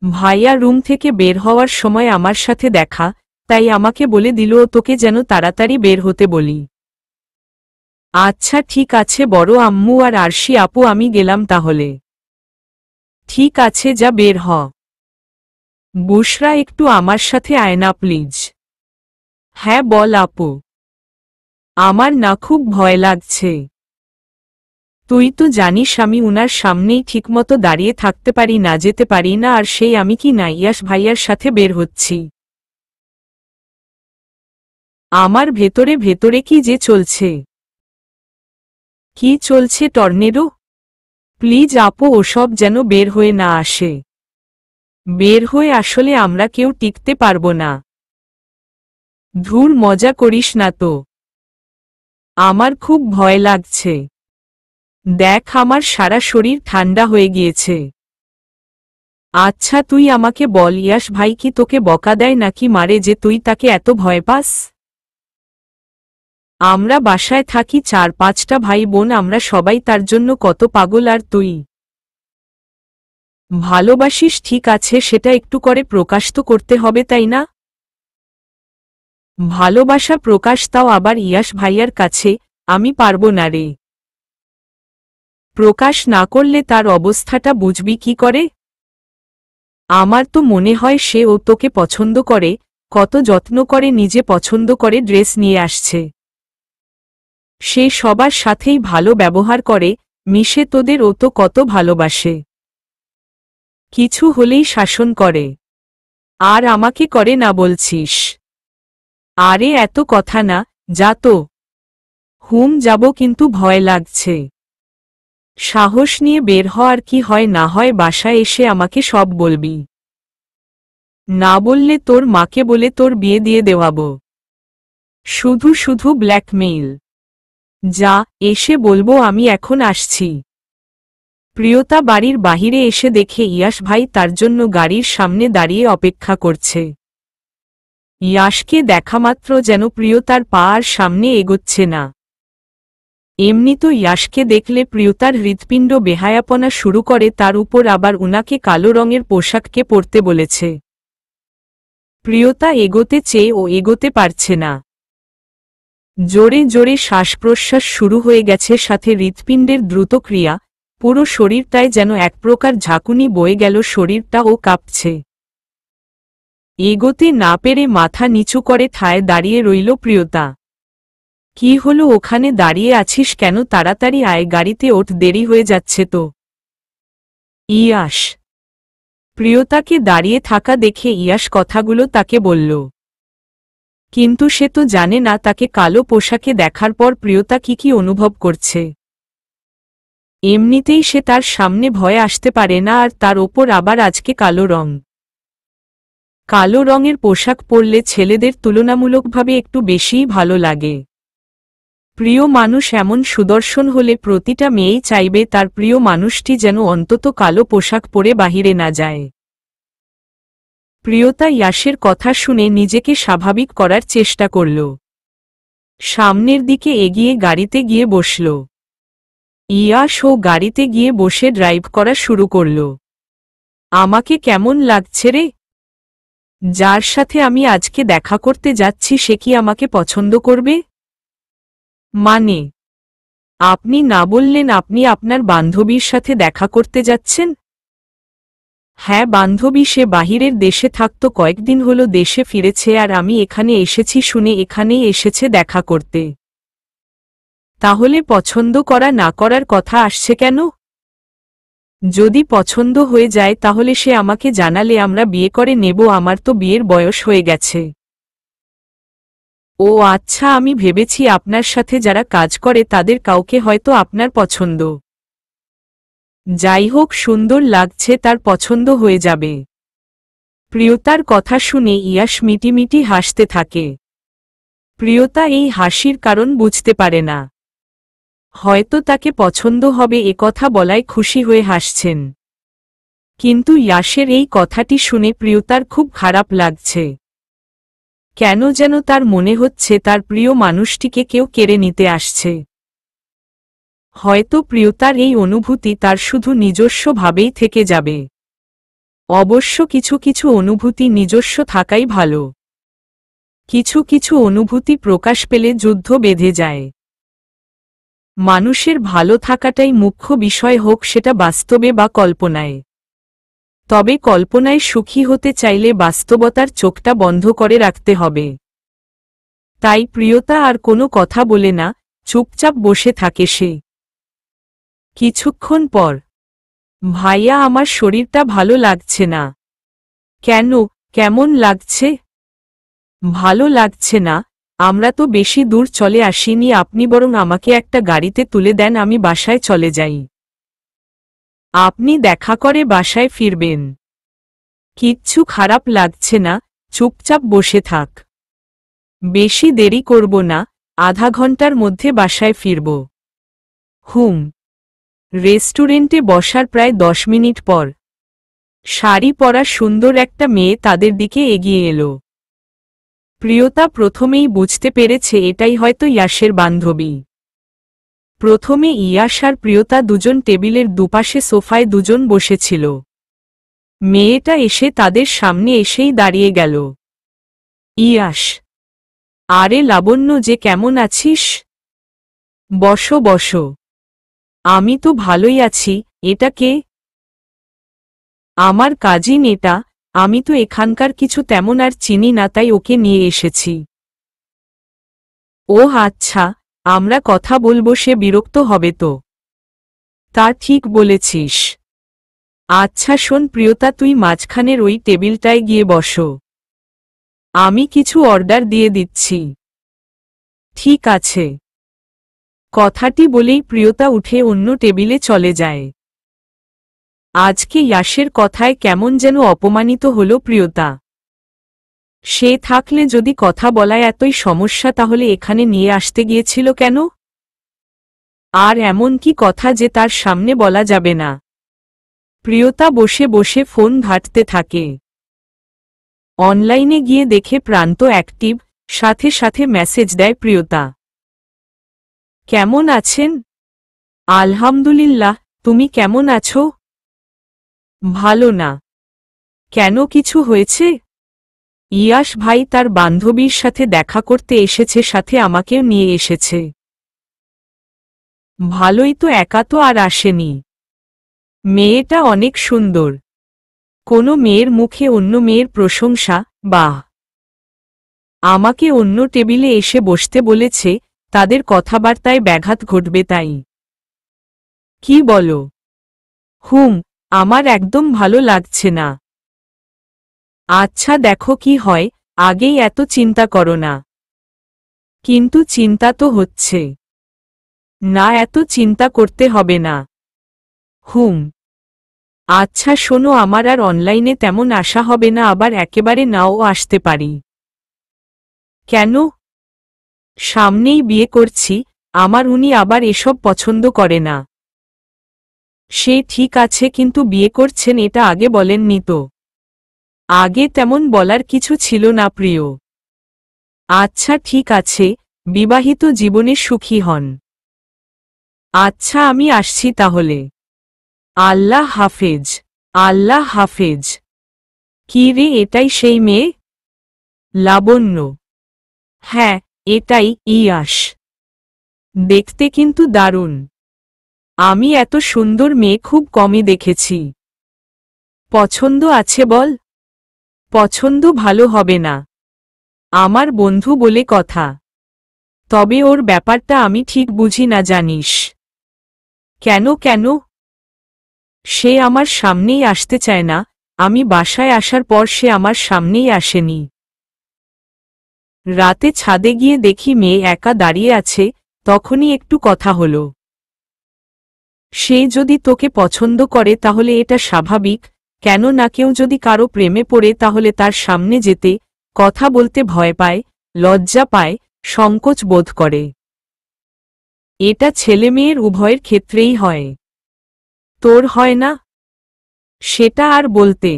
ভাইয়া রুম থেকে বের হওয়ার সময় আমার সাথে দেখা, তাই আমাকে বলে দিল তোকে যেন তাড়াতাড়ি বের হতে বলি। আচ্ছা ঠিক আছে বড় আম্মু আর আরশি আপু, আমি গেলাম তাহলে। ঠিক আছে, যা বের হ। বুশরা, একটু আমার সাথে আয় না প্লিজ। হ্যাঁ বল আপু। আমার না খুব ভয় লাগছে। তুই তো জানিস আমি উনার সামনেই ঠিকমতো দাঁড়িয়ে থাকতে পারি না, যেতে পারি না, আর সেই আমি কি না ইয়াশ ভাইয়ার সাথে বের হচ্ছি। আমার ভেতরে ভেতরে কি যে চলছে। কি চলছে টর্নেডো? প্লিজ আপু, ওসব যেন বের হয়ে না আসে। বের হয়ে আসলে আমরা কেউ টিকতে পারবো না। ধুর, মজা করিস না তো। আমার খুব ভয় লাগছে। দেখ আমার সারা শরীর ঠান্ডা হয়ে গিয়েছে। আচ্ছা তুই আমাকে বল, ইয়াশ ভাই কি তোকে বকা দেয় নাকি মারে যে তুই তাকে এত ভয় পাস? আমরা বাসায় থাকি 4-5টা ভাই বোন, আমরা সবাই তার জন্য কত পাগল, আর তুই ভালোবাসিস ঠিক আছে, সেটা একটু করে প্রকাশ তো করতে হবে তাই না? ভালোবাসা প্রকাশ, তাও আবার ইয়াশ ভাইয়ার কাছে, আমি পারবো না রে। প্রকাশ না করলে তার অবস্থাটা বুঝবি কি করে? আমার তো মনে হয় সে ও তোকে পছন্দ করে, কত যত্ন করে নিজে পছন্দ করে ড্রেস নিয়ে আসছে। সে সবার সাথেই ভালো ব্যবহার করে, মিশে, তোদের ও তো কত ভালোবাসে। কিছু হলেই শাসন করে। আর আমাকে করে না বলছিস? আরে এত কথা না, যা তো। যাব, কিন্তু ভয় লাগছে। সাহস নিয়ে বের হ, আর কি হয় না হয় বাসায় এসে আমাকে সব বলবি। না বললে তোর মাকে বলে তোর বিয়ে দিয়ে দেওয়াবো। শুধু শুধু ব্ল্যাকমেইল। যা, এসে বলবো আমি এখন আসছি। প্রিয়তা বাড়ির বাহিরে এসে দেখে ইয়াশ ভাই তার জন্য গাড়ির সামনে দাঁড়িয়ে অপেক্ষা করছে। ইয়াশকে দেখামাত্র যেন প্রিয়তার পা আর সামনে এগোচ্ছে না। এমনি তো ইয়াশকে দেখলে প্রিয়তার হৃৎপিণ্ড বেহায়াপনা শুরু করে, তার উপর আবার উনাকে কালো রঙের পোশাককে পরতে বলেছে। প্রিয়তা এগোতে চেয়ে ও এগোতে পারছে না। জোরে জোরে শ্বাসপ্রশ্বাস শুরু হয়ে গেছে, সাথে হৃৎপিণ্ডের দ্রুত ক্রিয়া, পুরো শরীরটায় যেন এক প্রকার ঝাঁকুনি বয়ে গেল, শরীরটাও কাঁপছে। এগোতে না পেরে মাথা নিচু করে ঠায় দাঁড়িয়ে রইল প্রিয়তা। কি হলো, ওখানে দাঁড়িয়ে আছিস কেন? তাড়াতাড়ি আয়, গাড়িতে ওঠ, দেরি হয়ে যাচ্ছে তো। ইয়াশ। প্রিয়তাকে দাঁড়িয়ে থাকা দেখে ইয়াশ কথাগুলো তাকে বলল, কিন্তু সে তো জানে না তাকে কালো পোশাকে দেখার পর প্রিয়তা কি অনুভব করছে। এমনিতেই সে তার সামনে ভয়ে আসতে পারে না, আর তার ওপর আবার আজকে কালো রং। কালো রঙের পোশাক পরলে ছেলেদের তুলনামূলকভাবে একটু বেশিই ভালো লাগে। প্রিয় মানুষ এমন সুদর্শন হলে প্রতিটা মেয়েই চাইবে তার প্রিয় মানুষটি যেন অন্তত কালো পোশাক পরে বাহিরে না যায়। প্রিয়তা ইয়াশের কথা শুনে নিজেকে স্বাভাবিক করার চেষ্টা করল। সামনের দিকে এগিয়ে গাড়িতে গিয়ে বসল। ইয়াশ ও গাড়িতে গিয়ে বসে ড্রাইভ করা শুরু করল। আমাকে কেমন লাগছে রে? যার সাথে আমি আজকে দেখা করতে যাচ্ছি সে কি আমাকে পছন্দ করবে? মানে, আপনি না বললেন আপনি আপনার বান্ধবীর সাথে দেখা করতে যাচ্ছেন? হ্যাঁ বান্ধবী, সে বাহিরের দেশে থাকতো, কয়েকদিন হলো দেশে ফিরেছে, আর আমি এখানে এসেছি শুনে এখানেই এসেছে দেখা করতে। তাহলে পছন্দ করা না করার কথা আসছে কেন? যদি পছন্দ হয়ে যায় তাহলে সে আমাকে জানালে আমরা বিয়ে করে নেব, আমার তো বিয়ের বয়স হয়ে গেছে। ও আচ্ছা, আমি ভেবেছি আপনার সাথে যারা কাজ করে তাদের কাউকে হয়তো আপনার পছন্দ। যাই হোক, সুন্দর লাগছে, তার পছন্দ হয়ে যাবে। প্রিয়তার কথা শুনে ইয়াশ মিটিমিটি হাসতে থাকে। প্রিয়তা এই হাসির কারণ বুঝতে পারে না। হয়তো তাকে পছন্দ হবে একথা বলায় খুশি হয়ে হাসছেন, কিন্তু ইয়াশের এই কথাটি শুনে প্রিয়তার খুব খারাপ লাগছে। কেন যেন তার মনে হচ্ছে তার প্রিয় মানুষটিকে কেউ কেড়ে নিতে আসছে। হয়তো প্রিয়তার এই অনুভূতি তার শুধু নিজস্ব ভাবেই থেকে যাবে। অবশ্য কিছু কিছু অনুভূতি নিজস্ব থাকাই ভালো। কিছু কিছু অনুভূতি প্রকাশ পেলে যুদ্ধ বেঁধে যায়। মানুষের ভালো থাকাটাই মুখ্য বিষয়, হোক সেটা বাস্তবে বা কল্পনায়। তবে কল্পনায় সুখী হতে চাইলে বাস্তবতার চোখটা বন্ধ করে রাখতে হবে। তাই প্রিয়তা আর কোনো কথা বলে না, চুপচাপ বসে থাকে সে। কিছুক্ষণ পর, ভাইয়া আমার শরীরটা ভালো লাগছে না। কেন, কেমন লাগছে? ভালো লাগছে না? আমরা তো বেশি দূর চলে আসিনি, আপনি বরং আমাকে একটা গাড়িতে তুলে দেন, আমি বাসায় চলে যাই। আপনি দেখা করে বাসায় ফিরবেন। কিচ্ছু খারাপ লাগছে না, চুপচাপ বসে থাক। বেশি দেরি করব না, আধা ঘন্টার মধ্যে বাসায় ফিরব। রেস্টুরেন্টে বসার প্রায় 10 মিনিট পর শাড়ি পরা সুন্দর একটা মেয়ে তাদের দিকে এগিয়ে এলো। প্রিয়তা প্রথমেই বুঝতে পেরেছে এটাই হয়তো ইয়াশের বান্ধবী। প্রথমে ইয়াশ আর প্রিয়তা দুজন টেবিলের দুপাশে সোফায় দুজন বসেছিল। মেয়েটা এসে তাদের সামনে এসেই দাঁড়িয়ে গেল। ইয়াশ, আরে লাবণ্য যে, কেমন আছিস? বসো বসো। আমি তো ভালোই আছি। এটা কে? আমার কাজিন এটা। আমি তো এখানকার কিছু তেমন আর চিনি না, তাই ওকে নিয়ে এসেছি। ওহ আচ্ছা, আমরা কথা বলবো, সে বিরক্ত হবে তো। তা ঠিক বলেছিস। আচ্ছা শোন প্রিয়তা, তুই মাঝখানের ওই টেবিলটায় গিয়ে বসো। আমি কিছু অর্ডার দিয়ে দিচ্ছি। ঠিক আছে। কথাটি বলেই প্রিয়তা উঠে অন্য টেবিলে চলে যায়। আজকে ইয়াশের কথায় কেমন যেন অপমানিত হল প্রিয়তা। সে থাকলে যদি কথা বলায় এতই সমস্যা তাহলে এখানে নিয়ে আসতে গিয়েছিল কেন? আর এমন কি কথা যে তার সামনে বলা যাবে না? প্রিয়তা বসে বসে ফোন ঘাঁটতে থাকে। অনলাইনে গিয়ে দেখে প্রান্ত অ্যাক্টিভ, সাথে সাথে মেসেজ দেয় প্রিয়তা। কেমন আছেন? আলহামদুলিল্লাহ, তুমি কেমন আছো? ভালো না। কেন, কিছু হয়েছে? ইয়াশ ভাই তার বান্ধবীর সাথে দেখা করতে এসেছে, সাথে আমাকেও নিয়ে এসেছে। ভালোই তো, একা তো আর আসেনি। মেয়েটা অনেক সুন্দর। কোনো মেয়ের মুখে অন্য মেয়ের প্রশংসা, বাহ! আমাকে অন্য টেবিলে এসে বসতে বলেছে, তাদের কথাবার্তায় ব্যাঘাত ঘটবে তাই। কি বলো? আমার একদম ভালো লাগছে না। আচ্ছা দেখো কি হয়, আগেই এত চিন্তা করো না। কিন্তু চিন্তা তো হচ্ছে। না, এত চিন্তা করতে হবে না। আচ্ছা শোনো, আমার আর অনলাইনে তেমন আসা হবে না, আবার একেবারে নাও আসতে পারি। কেন? সামনেই বিয়ে করছি, আমার উনি আবার এসব পছন্দ করে না। সে ঠিক আছে, কিন্তু বিয়ে করছেন এটা আগে বলেননি তো। আগে তেমন বলার কিছু ছিল না প্রিয়। আচ্ছা ঠিক আছে, বিবাহিত জীবনে সুখী হন। আচ্ছা আমি আসছি তাহলে। আল্লাহ হাফেজ। আল্লাহ হাফেজ। কি রে, এটাই সেই মেয়ে? লাবণ্য। হ্যাঁ, এটাই ইয়াশ। দেখতে কিন্তু দারুণ। আমি এত সুন্দর মেয়ে খুব কমই দেখেছি। পছন্দ আছে বল? পছন্দ ভালো হবে না। আমার বন্ধু বলে কথা। তবে ওর ব্যাপারটা আমি ঠিক বুঝি না জানিস। কেন কেন? সে আমার সামনেই আসতে চায় না, আমি বাসায় আসার পর সে আমার সামনেই আসেনি। রাতে ছাদে গিয়ে দেখি মেয়ে একা দাঁড়িয়ে আছে, তখনই একটু কথা হলো। সে যদি তোকে পছন্দ করে তাহলে এটা স্বাভাবিক, কেন না কেউ যদি কারো প্রেমে পড়ে তাহলে তার সামনে যেতে, কথা বলতে ভয় পায়, লজ্জা পায়, সংকোচ বোধ করে। এটা ছেলেমেয়ের উভয়ের ক্ষেত্রেই হয়। তোর হয় না? সেটা আর বলতে।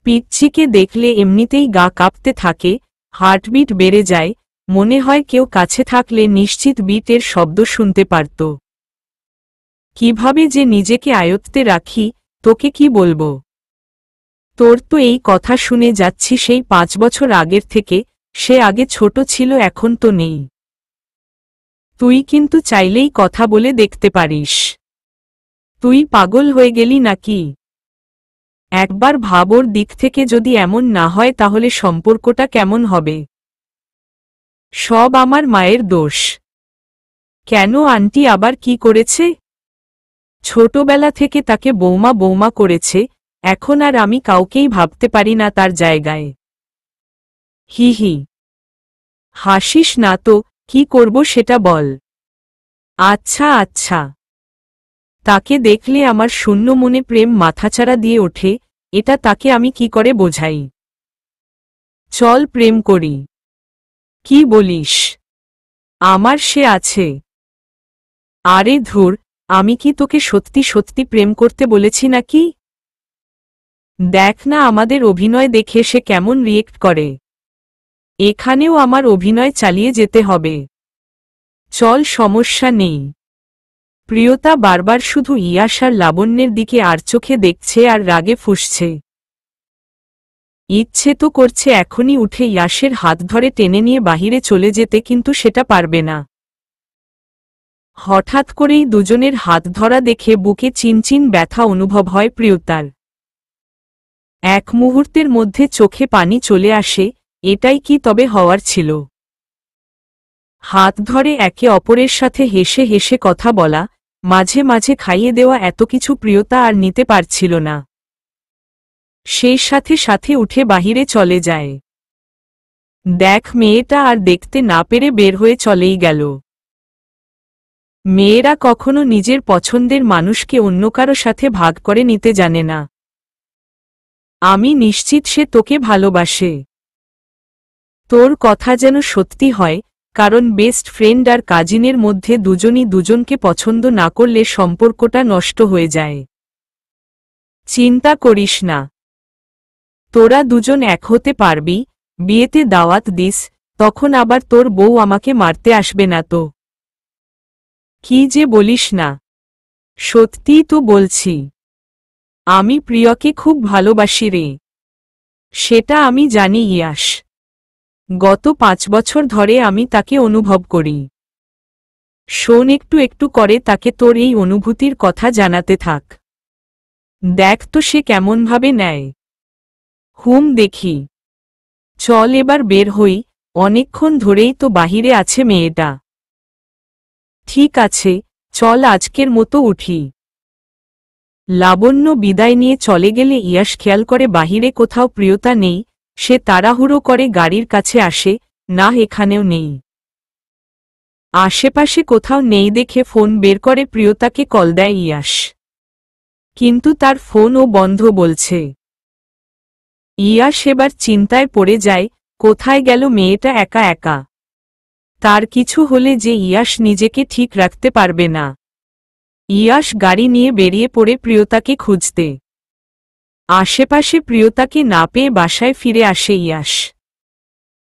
পিচ্চিকে দেখলে এমনিতেই গা কাঁপতে থাকে, হার্টবিট বেড়ে যায়, মনে হয় কেউ কাছে থাকলে নিশ্চিত বিটের শব্দ শুনতে পারত। কিভাবে যে নিজেকে আয়ত্তে রাখি, তোকে কি বলবো। তোর তো এই কথা শুনে যাচ্ছি সেই 5 বছর আগের থেকে, সে আগে ছোট ছিল এখন তো নেই। তুই কিন্তু চাইলেই কথা বলে দেখতে পারিস। তুই পাগল হয়ে গেলি নাকি? একবার ভাব, ওর দিক থেকে যদি এমন না হয় তাহলে সম্পর্কটা কেমন হবে? সব আমার মায়ের দোষ। কেন, আন্টি আবার কি করেছে? ছোটবেলা থেকে তাকে বৌমা বৌমা করেছে, এখন আর আমি কাউকেই ভাবতে পারি না তার জায়গায়। হি হি। হাসিস না তো, কি করব সেটা বল। আচ্ছা আচ্ছা। তাকে দেখলে আমার শূন্য মনে প্রেম মাথাচাড়া দিয়ে ওঠে, এটা তাকে আমি কি করে বোঝাই? চল প্রেম করি। কি বলিস? আমার সে আছে। আরে ধুর, আমি কি তোকে সত্যি সত্যি প্রেম করতে বলেছি নাকি? দেখ না আমাদের অভিনয় দেখে সে কেমন রিয়েক্ট করে। এখানেও আমার অভিনয় চালিয়ে যেতে হবে। চল, সমস্যা নেই। প্রিয়তা বারবার শুধু ইয়াশ আর লাবণ্যের দিকে আর চোখে দেখছে আর রাগে ফুঁসছে। ইচ্ছে তো করছে এখনই উঠে ইয়াশের হাত ধরে টেনে নিয়ে বাহিরে চলে যেতে, কিন্তু সেটা পারবে না। হঠাৎ করেই দুজনের হাত ধরা দেখে বুকে চিনচিন ব্যথা অনুভব হয় প্রিয়তার। এক মুহূর্তের মধ্যে চোখে পানি চলে আসে, এটাই কি তবে হওয়ার ছিল? হাত ধরে একে অপরের সাথে হেসে হেসে কথা বলা, মাঝে মাঝে খাইয়ে দেওয়া, এত কিছু প্রিয়তা আর নিতে পারছিল না। সেই সাথে সাথে উঠে বাহিরে চলে যায়। দেখ, মেয়েটা আর দেখতে না পেরে বের হয়ে চলেই গেল। মেয়েরা কখনো নিজের পছন্দের মানুষকে অন্য কারো সাথে ভাগ করে নিতে জানে না। আমি নিশ্চিত সে তোকে ভালোবাসে। তোর কথা যেন সত্যি হয়, কারণ বেস্ট ফ্রেন্ড আর কাজিনের মধ্যে দুজনই দুজনকে পছন্দ না করলে সম্পর্কটা নষ্ট হয়ে যায়। চিন্তা করিস না। তোরা দুজন এক হতে পারবি, বিয়েতে দাওয়াত দিস, তখন আবার তোর বউ আমাকে মারতে আসবে না তো। কি যে বলিস না, সত্যিই তো বলছি। আমি প্রিয়কে খুব ভালোবাসি রে। সেটা আমি জানি ইয়াশ। গত 5 বছর ধরে আমি তাকে অনুভব করি। শোন, একটু একটু করে তাকে তোর এই অনুভূতির কথা জানাতে থাক। দেখ তো সে কেমনভাবে নেয়। দেখি। চল এবার বের হই, অনেকক্ষণ ধরেই তো বাহিরে আছে মেয়েটা। ঠিক আছে, চল আজকের মতো উঠি। লাবণ্য বিদায় নিয়ে চলে গেলে ইয়াশ খেয়াল করে বাহিরে কোথাও প্রিয়তা নেই। সে তাড়াহুড়ো করে গাড়ির কাছে আসে, না এখানেও নেই। আশেপাশে কোথাও নেই দেখে ফোন বের করে প্রিয়তাকে কল দেয় ইয়াশ। কিন্তু তার ফোনও বন্ধ বলছে। ইয়াশ এবার চিন্তায় পড়ে যায়, কোথায় গেল মেয়েটা একা একা। তার কিছু হলে যে ইয়াশ নিজেকে ঠিক রাখতে পারবে না। ইয়াশ গাড়ি নিয়ে বেরিয়ে পড়ে প্রিয়তাকে খুঁজতে। আশেপাশে প্রিয়তাকে না পেয়ে বাসায় ফিরে আসে ইয়াশ।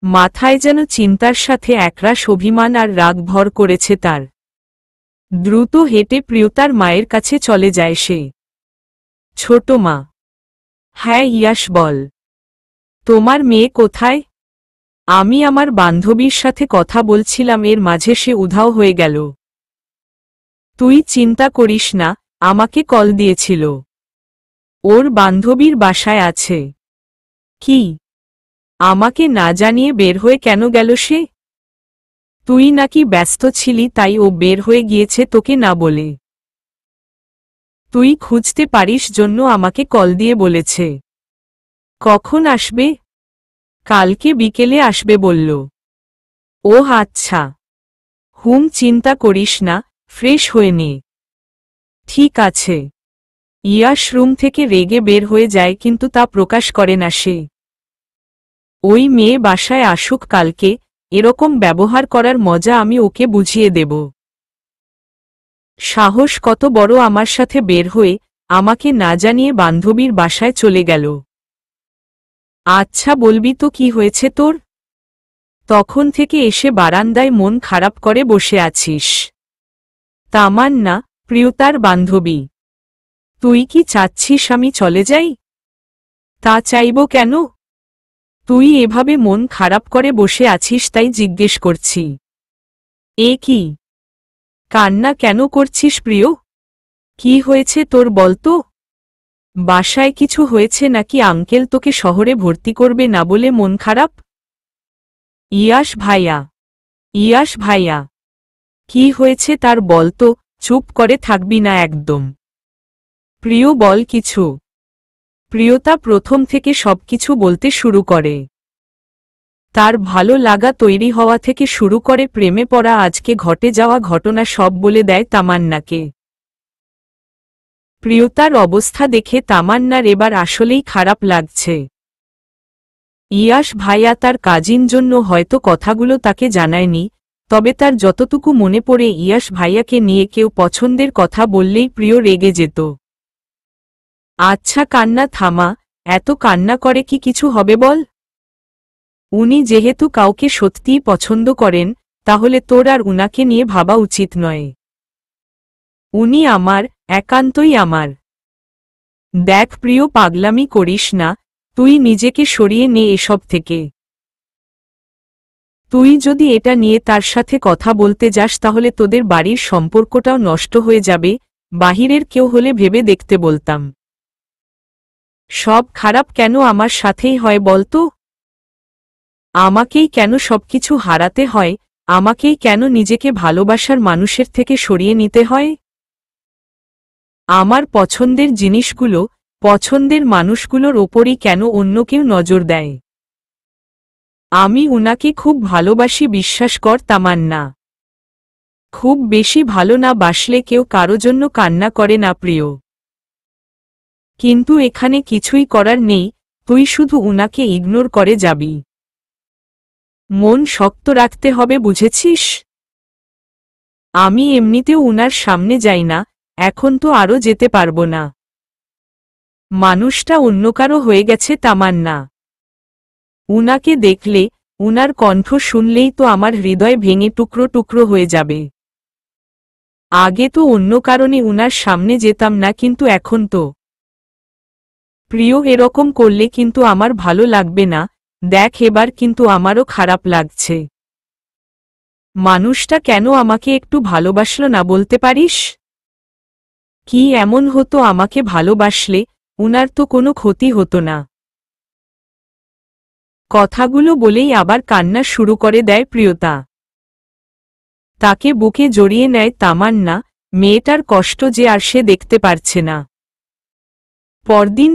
মাথায় যেন চিন্তার সাথে একরাশ অভিমান আর রাগ ভর করেছে তার। দ্রুত হেঁটে প্রিয়তার মায়ের কাছে চলে যায় সে। ছোট মা। হ্যাঁ ইয়াশ বল, তোমার মেয়ে কোথায়? আমি আমার বান্ধবীর সাথে কথা বলছিলাম, এর মাঝে সে উধাও হয়ে গেল। তুই চিন্তা করিস না, আমাকে কল দিয়েছিল। ওর বান্ধবীর বাসায় আছে। কি? আমাকে না জানিয়ে বের হয়ে কেন গেল সে? তুই নাকি ব্যস্ত ছিলি তাই ও বের হয়ে গিয়েছে তোকে না বলে। তুই খুঁজতে পারিস জন্য আমাকে কল দিয়ে বলেছে। কখন আসবে? কালকে বিকেলে আসবে বলল। ওহ আচ্ছা। চিন্তা করিস না, ফ্রেশ হয়ে নে। ঠিক আছে। ইয়াশ রুম থেকে রেগে বের হয়ে যায় কিন্তু তা প্রকাশ করে না সে। ওই মেয়ে বাসায় আসুক কালকে, এরকম ব্যবহার করার মজা আমি ওকে বুঝিয়ে দেব। সাহস কত বড় আমার সাথে বের হয়ে আমাকে না জানিয়ে বান্ধবীর বাসায় চলে গেল। আচ্ছা বলবি তো কি হয়েছে তোর? তখন থেকে এসে বারান্দায় মন খারাপ করে বসে আছিস। তামান্না, প্রিয়তার বান্ধবী। তুই কি চাচ্ছিস আমি চলে যাই? তা চাইব কেন? তুই এভাবে মন খারাপ করে বসে আছিস তাই জিজ্ঞেস করছি। এ কি? কান্না কেন করছিস প্রিয়? কি হয়েছে তোর বলতো? বাসায় কিছু হয়েছে নাকি আঙ্কেল তোকে শহরে ভর্তি করবে না বলে মন খারাপ? ইয়াশ ভাইয়া। ইয়াশ ভাইয়া। কি হয়েছে তার বলতো, চুপ করে থাকবি না একদম। প্রিয় বল কিছু। প্রিয়তা প্রথম থেকে সবকিছু বলতে শুরু করে। তার ভালো লাগা তৈরি হওয়া থেকে শুরু করে প্রেমে পড়া আজকে ঘটে যাওয়া ঘটনা সব বলে দেয় তামান্নাকে। প্রিয়তার অবস্থা দেখে তামান্নার এবার আসলেই খারাপ লাগছে। ইয়াশ ভাইয়া তার কাজিন জন্য হয়তো কথাগুলো তাকে জানায়নি, তবে তার যতটুকু মনে পড়ে ইয়াশ ভাইয়াকে নিয়ে কেউ পছন্দের কথা বললেই প্রিয় রেগে যেত। আচ্ছা কান্না থামা, এত কান্না করে কি কিছু হবে বল? উনি যেহেতু কাউকে সত্যিই পছন্দ করেন, তাহলে তোর আর উনাকে নিয়ে ভাবা উচিত নয়। উনি আমার, একান্তই আমার। দেখ প্রিয়, পাগলামি করিস না, তুই নিজেকে সরিয়ে নে এসব থেকে। তুই যদি এটা নিয়ে তার সাথে কথা বলতে যাস তাহলে তোদের বাড়ির সম্পর্কটাও নষ্ট হয়ে যাবে। বাহিরের কেউ হলে ভেবে দেখতে বলতাম। সব খারাপ কেন আমার সাথেই হয় বলতো? আমাকেই কেন সবকিছু হারাতে হয়? আমাকেই কেন নিজেকে ভালোবাসার মানুষের থেকে সরিয়ে নিতে হয়? আমার পছন্দের জিনিসগুলো, পছন্দের মানুষগুলোর ওপরই কেন অন্য কেউ নজর দেয়? আমি উনাকে খুব ভালোবাসি, বিশ্বাস কর তামান্না। খুব বেশি ভালো না বাসলে কেউ কারো জন্য কান্না করে না প্রিয়। কিন্তু এখানে কিছুই করার নেই, তুই শুধু উনাকে ইগনোর করে যাবি। মন শক্ত রাখতে হবে, বুঝেছিস? আমি এমনিতেও উনার সামনে যাই না, এখন তো আরও যেতে পারবো না। মানুষটা অন্য কারো হয়ে গেছে তামান্না। উনাকে দেখলে, উনার কণ্ঠ শুনলেই তো আমার হৃদয় ভেঙে টুকরো টুকরো হয়ে যাবে। আগে তো অন্য কারণে উনার সামনে যেতাম না, কিন্তু এখন তো। প্রিয়, এরকম করলে কিন্তু আমার ভালো লাগবে না। দেখ, এবার কিন্তু আমারও খারাপ লাগছে। মানুষটা কেন আমাকে একটু ভালোবাসলো না বলতে পারিস? কি এমন হতো আমাকে ভালোবাসলে? উনার তো কোনো ক্ষতি হতো না। কথাগুলো বলেই আবার কান্না শুরু করে দেয় প্রিয়তা। তাকে বুকে জড়িয়ে নেয় তামান্না। মেয়েটার কষ্ট যে আর সে দেখতে পারছে না। পরদিন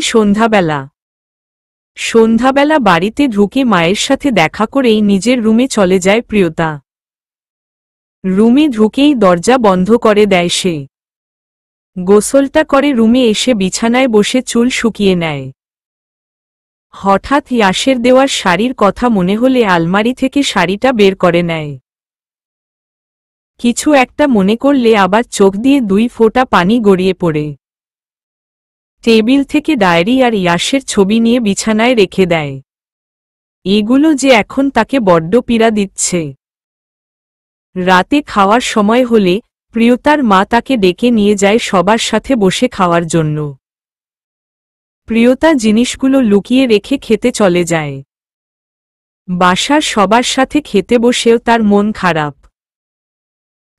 সন্ধ্যাবেলা বাড়িতে ঢুকে মায়ের সাথে দেখা করেই নিজের রুমে চলে যায় প্রিয়তা। রুমে ঢুকেই দরজা বন্ধ করে দেয় সে। গোসলটা করে রুমে এসে বিছানায় বসে চুল শুকিয়ে নেয়। হঠাৎ ইয়াসের দেওয়ার শাড়ির কথা মনে হলে আলমারি থেকে শাড়িটা বের করে নেয়। কিছু একটা মনে করলে আবার চোখ দিয়ে 2 ফোঁটা পানি গড়িয়ে পড়ে। টেবিল থেকে ডায়েরি আর ইয়াসের ছবি নিয়ে বিছানায় রেখে দেয়। এগুলো যে এখন তাকে বড্ড পীড়া দিচ্ছে। রাতে খাওয়ার সময় হলে প্রিয়তার মা তাকে ডেকে নিয়ে যায় সবার সাথে বসে খাওয়ার জন্য। প্রিয়তা জিনিসগুলো লুকিয়ে রেখে খেতে চলে যায়। বাসার সবার সাথে খেতে বসেও তার মন খারাপ।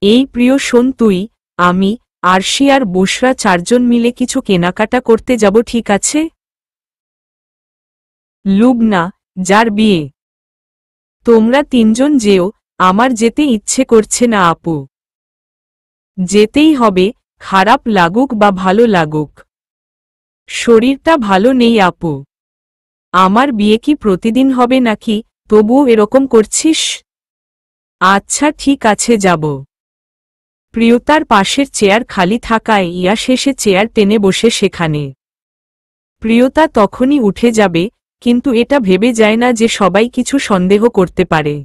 এই প্রিয়, শোন, তুই, আমি, আরশি আর বুশরা 4 জন মিলে কিছু কেনাকাটা করতে যাব, ঠিক আছে? লুবনা, যার বিয়ে। তোমরা 3 জন যেও। আমার যেতে ইচ্ছে করছে না আপু। যেতেই হবে, খারাপ লাগুক বা ভালো লাগুক। শরীরটা ভালো নেই আপু। আমার বিয়ে কি প্রতিদিন হবে নাকি, তবুও এরকম করছিস? আচ্ছা ঠিক আছে, যাব। প্রিয়তার পাশের চেয়ার খালি থাকায় ইয়াস এসে চেয়ার টেনে বসে সেখানে। প্রিয়তা তখনই উঠে যাবে, কিন্তু এটা ভেবে যায় না যে সবাই কিছু সন্দেহ করতে পারে।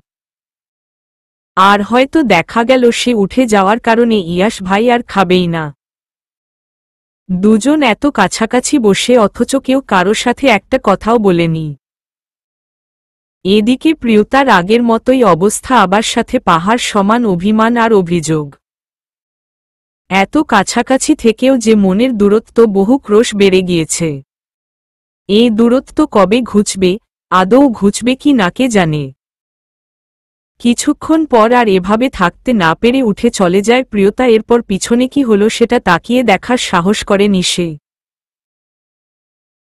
আর হয়তো দেখা গেল সে উঠে যাওয়ার কারণে ইয়াস ভাই আর খাবেই না। দুজন এত কাছাকাছি বসে অথচ কেউ কারো সাথে একটা কথাও বলেনি। এদিকে প্রিয়তার আগের মতোই অবস্থা, আবার সাথে পাহাড় সমান অভিমান আর অভিযোগ। এত কাছাকাছি থেকেও যে মনের দূরত্ব বহু ক্রোশ বেড়ে গিয়েছে। এই দূরত্ব কবে ঘুচবে, আদৌ ঘুচবে কি না কে জানে। কিছুক্ষণ পর আর এভাবে থাকতে না পেরে উঠে চলে যায় প্রিয়তা। এরপর পিছনে কি হলো সেটা তাকিয়ে দেখার সাহস করেনি সে।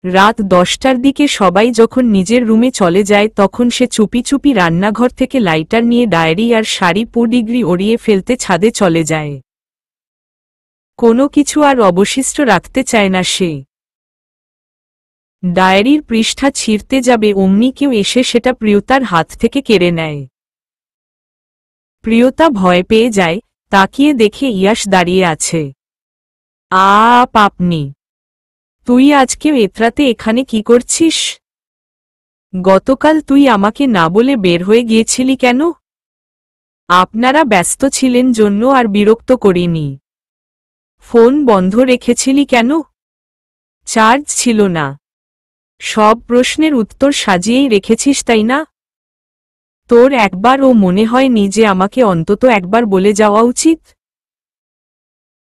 রাত 10টার দিকে সবাই যখন নিজের রুমে চলে যায় তখন সে চুপি চুপি রান্নাঘর থেকে লাইটার নিয়ে ডায়েরি আর শাড়ি 2 ডিগ্রি ওড়িয়ে ফেলতে ছাদে চলে যায়। কোনো কিছু আর অবশিষ্ট রাখতে চায় না সে। ডায়েরির পৃষ্ঠা ছিঁড়তে যাবে অমনি কেউ এসে সেটা প্রিয়তার হাত থেকে কেড়ে নেয়। প্রিয়তা ভয় পেয়ে যায়, তাকিয়ে দেখে ইয়াস দাঁড়িয়ে আছে। আপনি, তুই আজকেও এতরাতে এখানে কি করছিস? গতকাল তুই আমাকে না বলে বের হয়ে গিয়েছিলি কেন? আপনারা ব্যস্ত ছিলেন জন্য আর বিরক্ত করিনি। ফোন বন্ধ রেখেছিলি কেন? চার্জ ছিল না। সব প্রশ্নের উত্তর সাজিয়েই রেখেছিস, তাই না? তোর একবারও মনে হয়নি যে আমাকে অন্তত একবার বলে যাওয়া উচিত?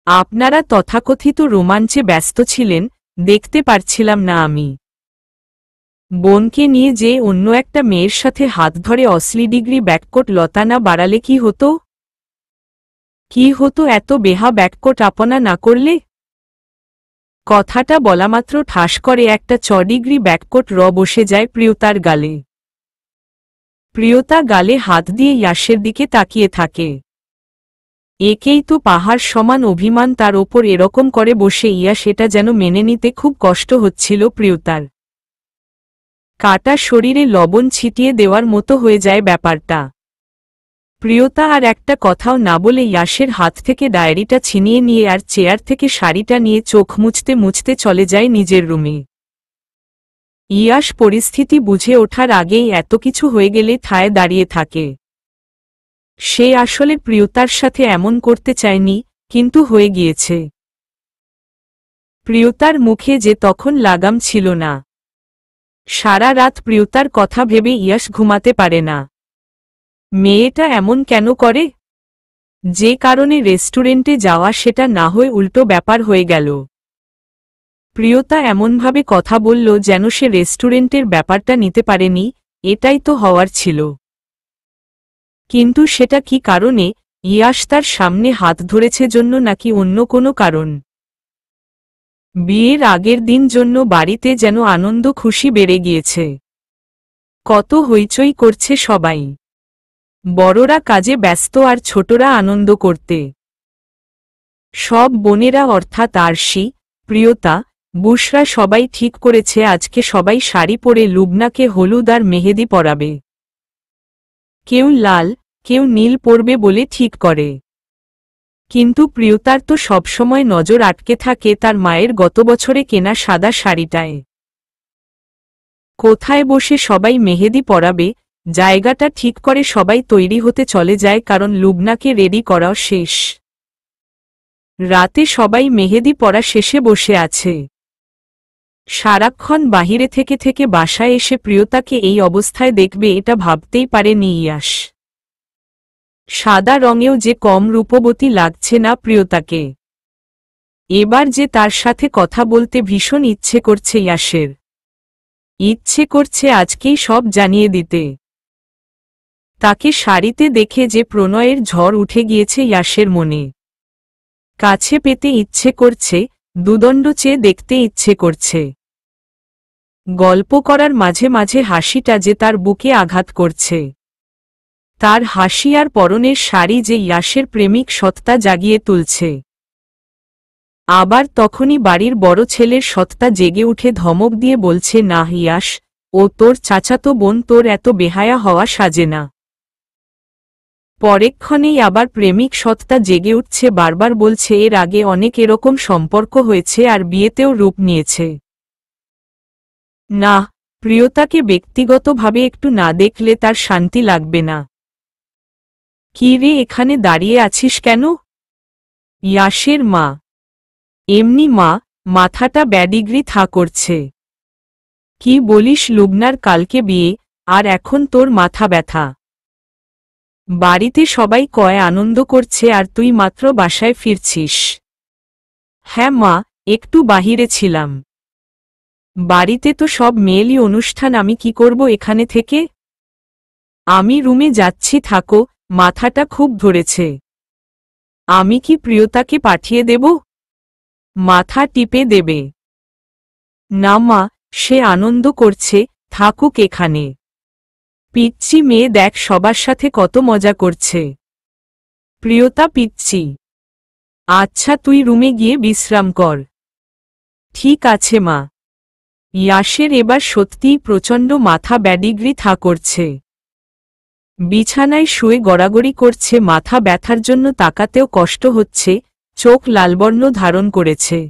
আপনারা তথাকথিত রোমাঞ্চে ব্যস্ত ছিলেন, দেখতে পারছিলাম না আমি। বোনকে নিয়ে যে অন্য একটা মেয়ের সাথে হাত ধরে অশ্লী ডিগ্রি ব্যাককোট লতা না বাড়ালে কি হতো? কি হতো এত বেহা ব্যাককোট আপনা না করলে? কথাটা বলামাত্র ঠাস করে একটা 6 ডিগ্রি ব্যাককোট বসে যায় প্রিয়তার গালে। প্রিয়তা গালে হাত দিয়ে ইয়াসের দিকে তাকিয়ে থাকে। একেই তো পাহাড় সমান অভিমান, তার ওপর এরকম করে বসে ইয়াস, এটা যেন মেনে নিতে খুব কষ্ট হচ্ছিল প্রিয়তার। কাটা শরীরে লবণ ছিটিয়ে দেওয়ার মতো হয়ে যায় ব্যাপারটা। প্রিয়তা আর একটা কথাও না বলে ইয়াসের হাত থেকে ডায়েরিটা ছিনিয়ে নিয়ে আর চেয়ার থেকে শাড়িটা নিয়ে চোখ মুছতে মুছতে চলে যায় নিজের রুমে। ইয়াস পরিস্থিতি বুঝে ওঠার আগেই এত কিছু হয়ে গেলে ঠায় দাঁড়িয়ে থাকে। সে আসলে প্রিয়তার সাথে এমন করতে চায়নি, কিন্তু হয়ে গিয়েছে। প্রিয়তার মুখে যে তখন লাগাম ছিল না। সারা রাত প্রিয়তার কথা ভেবে ইয়াস ঘুমাতে পারে না। মেয়েটা এমন কেন করে? যে কারণে রেস্টুরেন্টে যাওয়া সেটা না হয়ে উল্টো ব্যাপার হয়ে গেল। প্রিয়তা এমনভাবে কথা বলল যেন সে রেস্টুরেন্টের ব্যাপারটা নিতে পারেনি, এটাই তো হওয়ার ছিল। কিন্তু সেটা কি কারণে? ইয়াশ তার সামনে হাত ধরেছে জন্য নাকি অন্য কোনো কারণ? বিয়ের আগের দিন জন্য বাড়িতে যেন আনন্দ খুশি বেড়ে গিয়েছে। কত হইচই করছে সবাই। বড়রা কাজে ব্যস্ত আর ছোটরা আনন্দ করতে। সব বোনেরা অর্থাৎ আরশি, প্রিয়তা, বুশরা সবাই ঠিক করেছে আজকে সবাই শাড়ি পরে লুবনাকে হলুদ আর মেহেদি পরাবে। কেউ লাল, কেউ নীল পরবে বলে ঠিক করে। কিন্তু প্রিয়তার তো সবসময় নজর আটকে থাকে তার মায়ের গত বছরে কেনা সাদা শাড়িটায়। কোথায় বসে সবাই মেহেদি পরাবে, জায়গাটা ঠিক করে সবাই তৈরি হতে চলে যায় কারণ লুবনাকে রেডি করাও শেষ। রাতে সবাই মেহেদি পরা শেষে বসে আছে। সারাক্ষণ বাহিরে থেকে থেকে বাসায় এসে প্রিয়তাকে এই অবস্থায় দেখবে এটা ভাবতেই পারেনি ইয়াশ। সাদা রঙেও যে কম রূপবতী লাগছে না প্রিয়তাকে। এবার যে তার সাথে কথা বলতে ভীষণ ইচ্ছে করছে ইয়াশের। ইচ্ছে করছে আজকেই সব জানিয়ে দিতে। তাকে শাড়িতে দেখে যে প্রণয়ের ঝড় উঠে গিয়েছে ইয়াশের মনে। কাছে পেতে ইচ্ছে করছে, দুদণ্ড চেয়ে দেখতে ইচ্ছে করছে। গল্প করার মাঝে মাঝে হাসিটা যে তার বুকে আঘাত করছে। তার হাসি আর পরনের শাড়ি যে ইয়াশের প্রেমিক সত্তা জাগিয়ে তুলছে। আবার তখনই বাড়ির বড় ছেলের সত্তা জেগে উঠে ধমক দিয়ে বলছে না ইয়াশ, ও তোর চাচাতো বোন, তোর এত বেহায়া হওয়া সাজে না। পরেক্ষণেই আবার প্রেমিক সত্তা জেগে উঠছে, বারবার বলছে এর আগে অনেক এরকম সম্পর্ক হয়েছে আর বিয়েতেও রূপ নিয়েছে। না, প্রিয়তাকে ব্যক্তিগতভাবে একটু না দেখলে তার শান্তি লাগবে না। কি রে, এখানে দাঁড়িয়ে আছিস কেন? ইয়াশের মা। এমনি মা, মাথাটা ব্যাডিগ্রি থা করছে। কি বলিস, লুবনার কালকে বিয়ে, আর এখন তোর মাথা ব্যথা? বাড়িতে সবাই কয় আনন্দ করছে আর তুই মাত্র বাসায় ফিরছিস। হ্যাঁ মা, একটু বাহিরে ছিলাম। বাড়িতে তো সব মেয়েলি অনুষ্ঠান, আমি কি করব এখানে থেকে? আমি রুমে যাচ্ছি, থাকো, মাথাটা খুব ধরেছে। আমি কি প্রিয়তাকে পাঠিয়ে দেব? মাথা টিপে দেবে? না মা, সে আনন্দ করছে, থাকুক এখানে। পিচ্চি মেয়ে দেখ সবার সাথে কত মজা করছে। প্রিয়তা পিচ্চি। আচ্ছা তুই রুমে গিয়ে বিশ্রাম কর। ঠিক আছে মা। ইয়াশের এবার সত্যিই প্রচণ্ড মাথা ব্যাডিগ্রি থা করছে। বিছানায় শুয়ে গড়াগড়ি করছে, মাথা ব্যথার জন্য তাকাতেও কষ্ট হচ্ছে, চোখ লালবর্ণ ধারণ করেছে।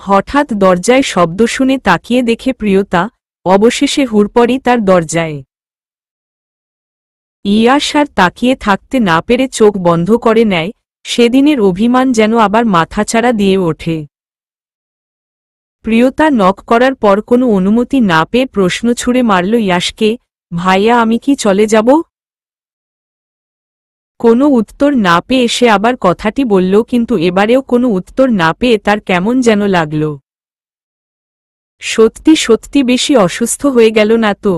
হঠাৎ দরজায় শব্দ শুনে তাকিয়ে দেখে প্রিয়তা, অবশেষে হুড়পড়ি তার দরজায়। ইয়াশ আর তাকিয়ে থাকতে না পেরে চোখ বন্ধ করে নেয়, সেদিনের অভিমান যেন আবার মাথাচাড়া দিয়ে ওঠে। প্রিয়তা নক করার পর কোনো অনুমতি না পেয়ে প্রশ্ন ছুড়ে মারল ইয়াশকে, ভাইয়া আমি কি চলে যাব? কোনো উত্তর না পেয়ে এসে আবার কথাটি বলল, কিন্তু এবারেও কোনো উত্তর না পেয়ে তার কেমন যেন লাগল। সত্যি সত্যি বেশি অসুস্থ হয়ে গেল না তো?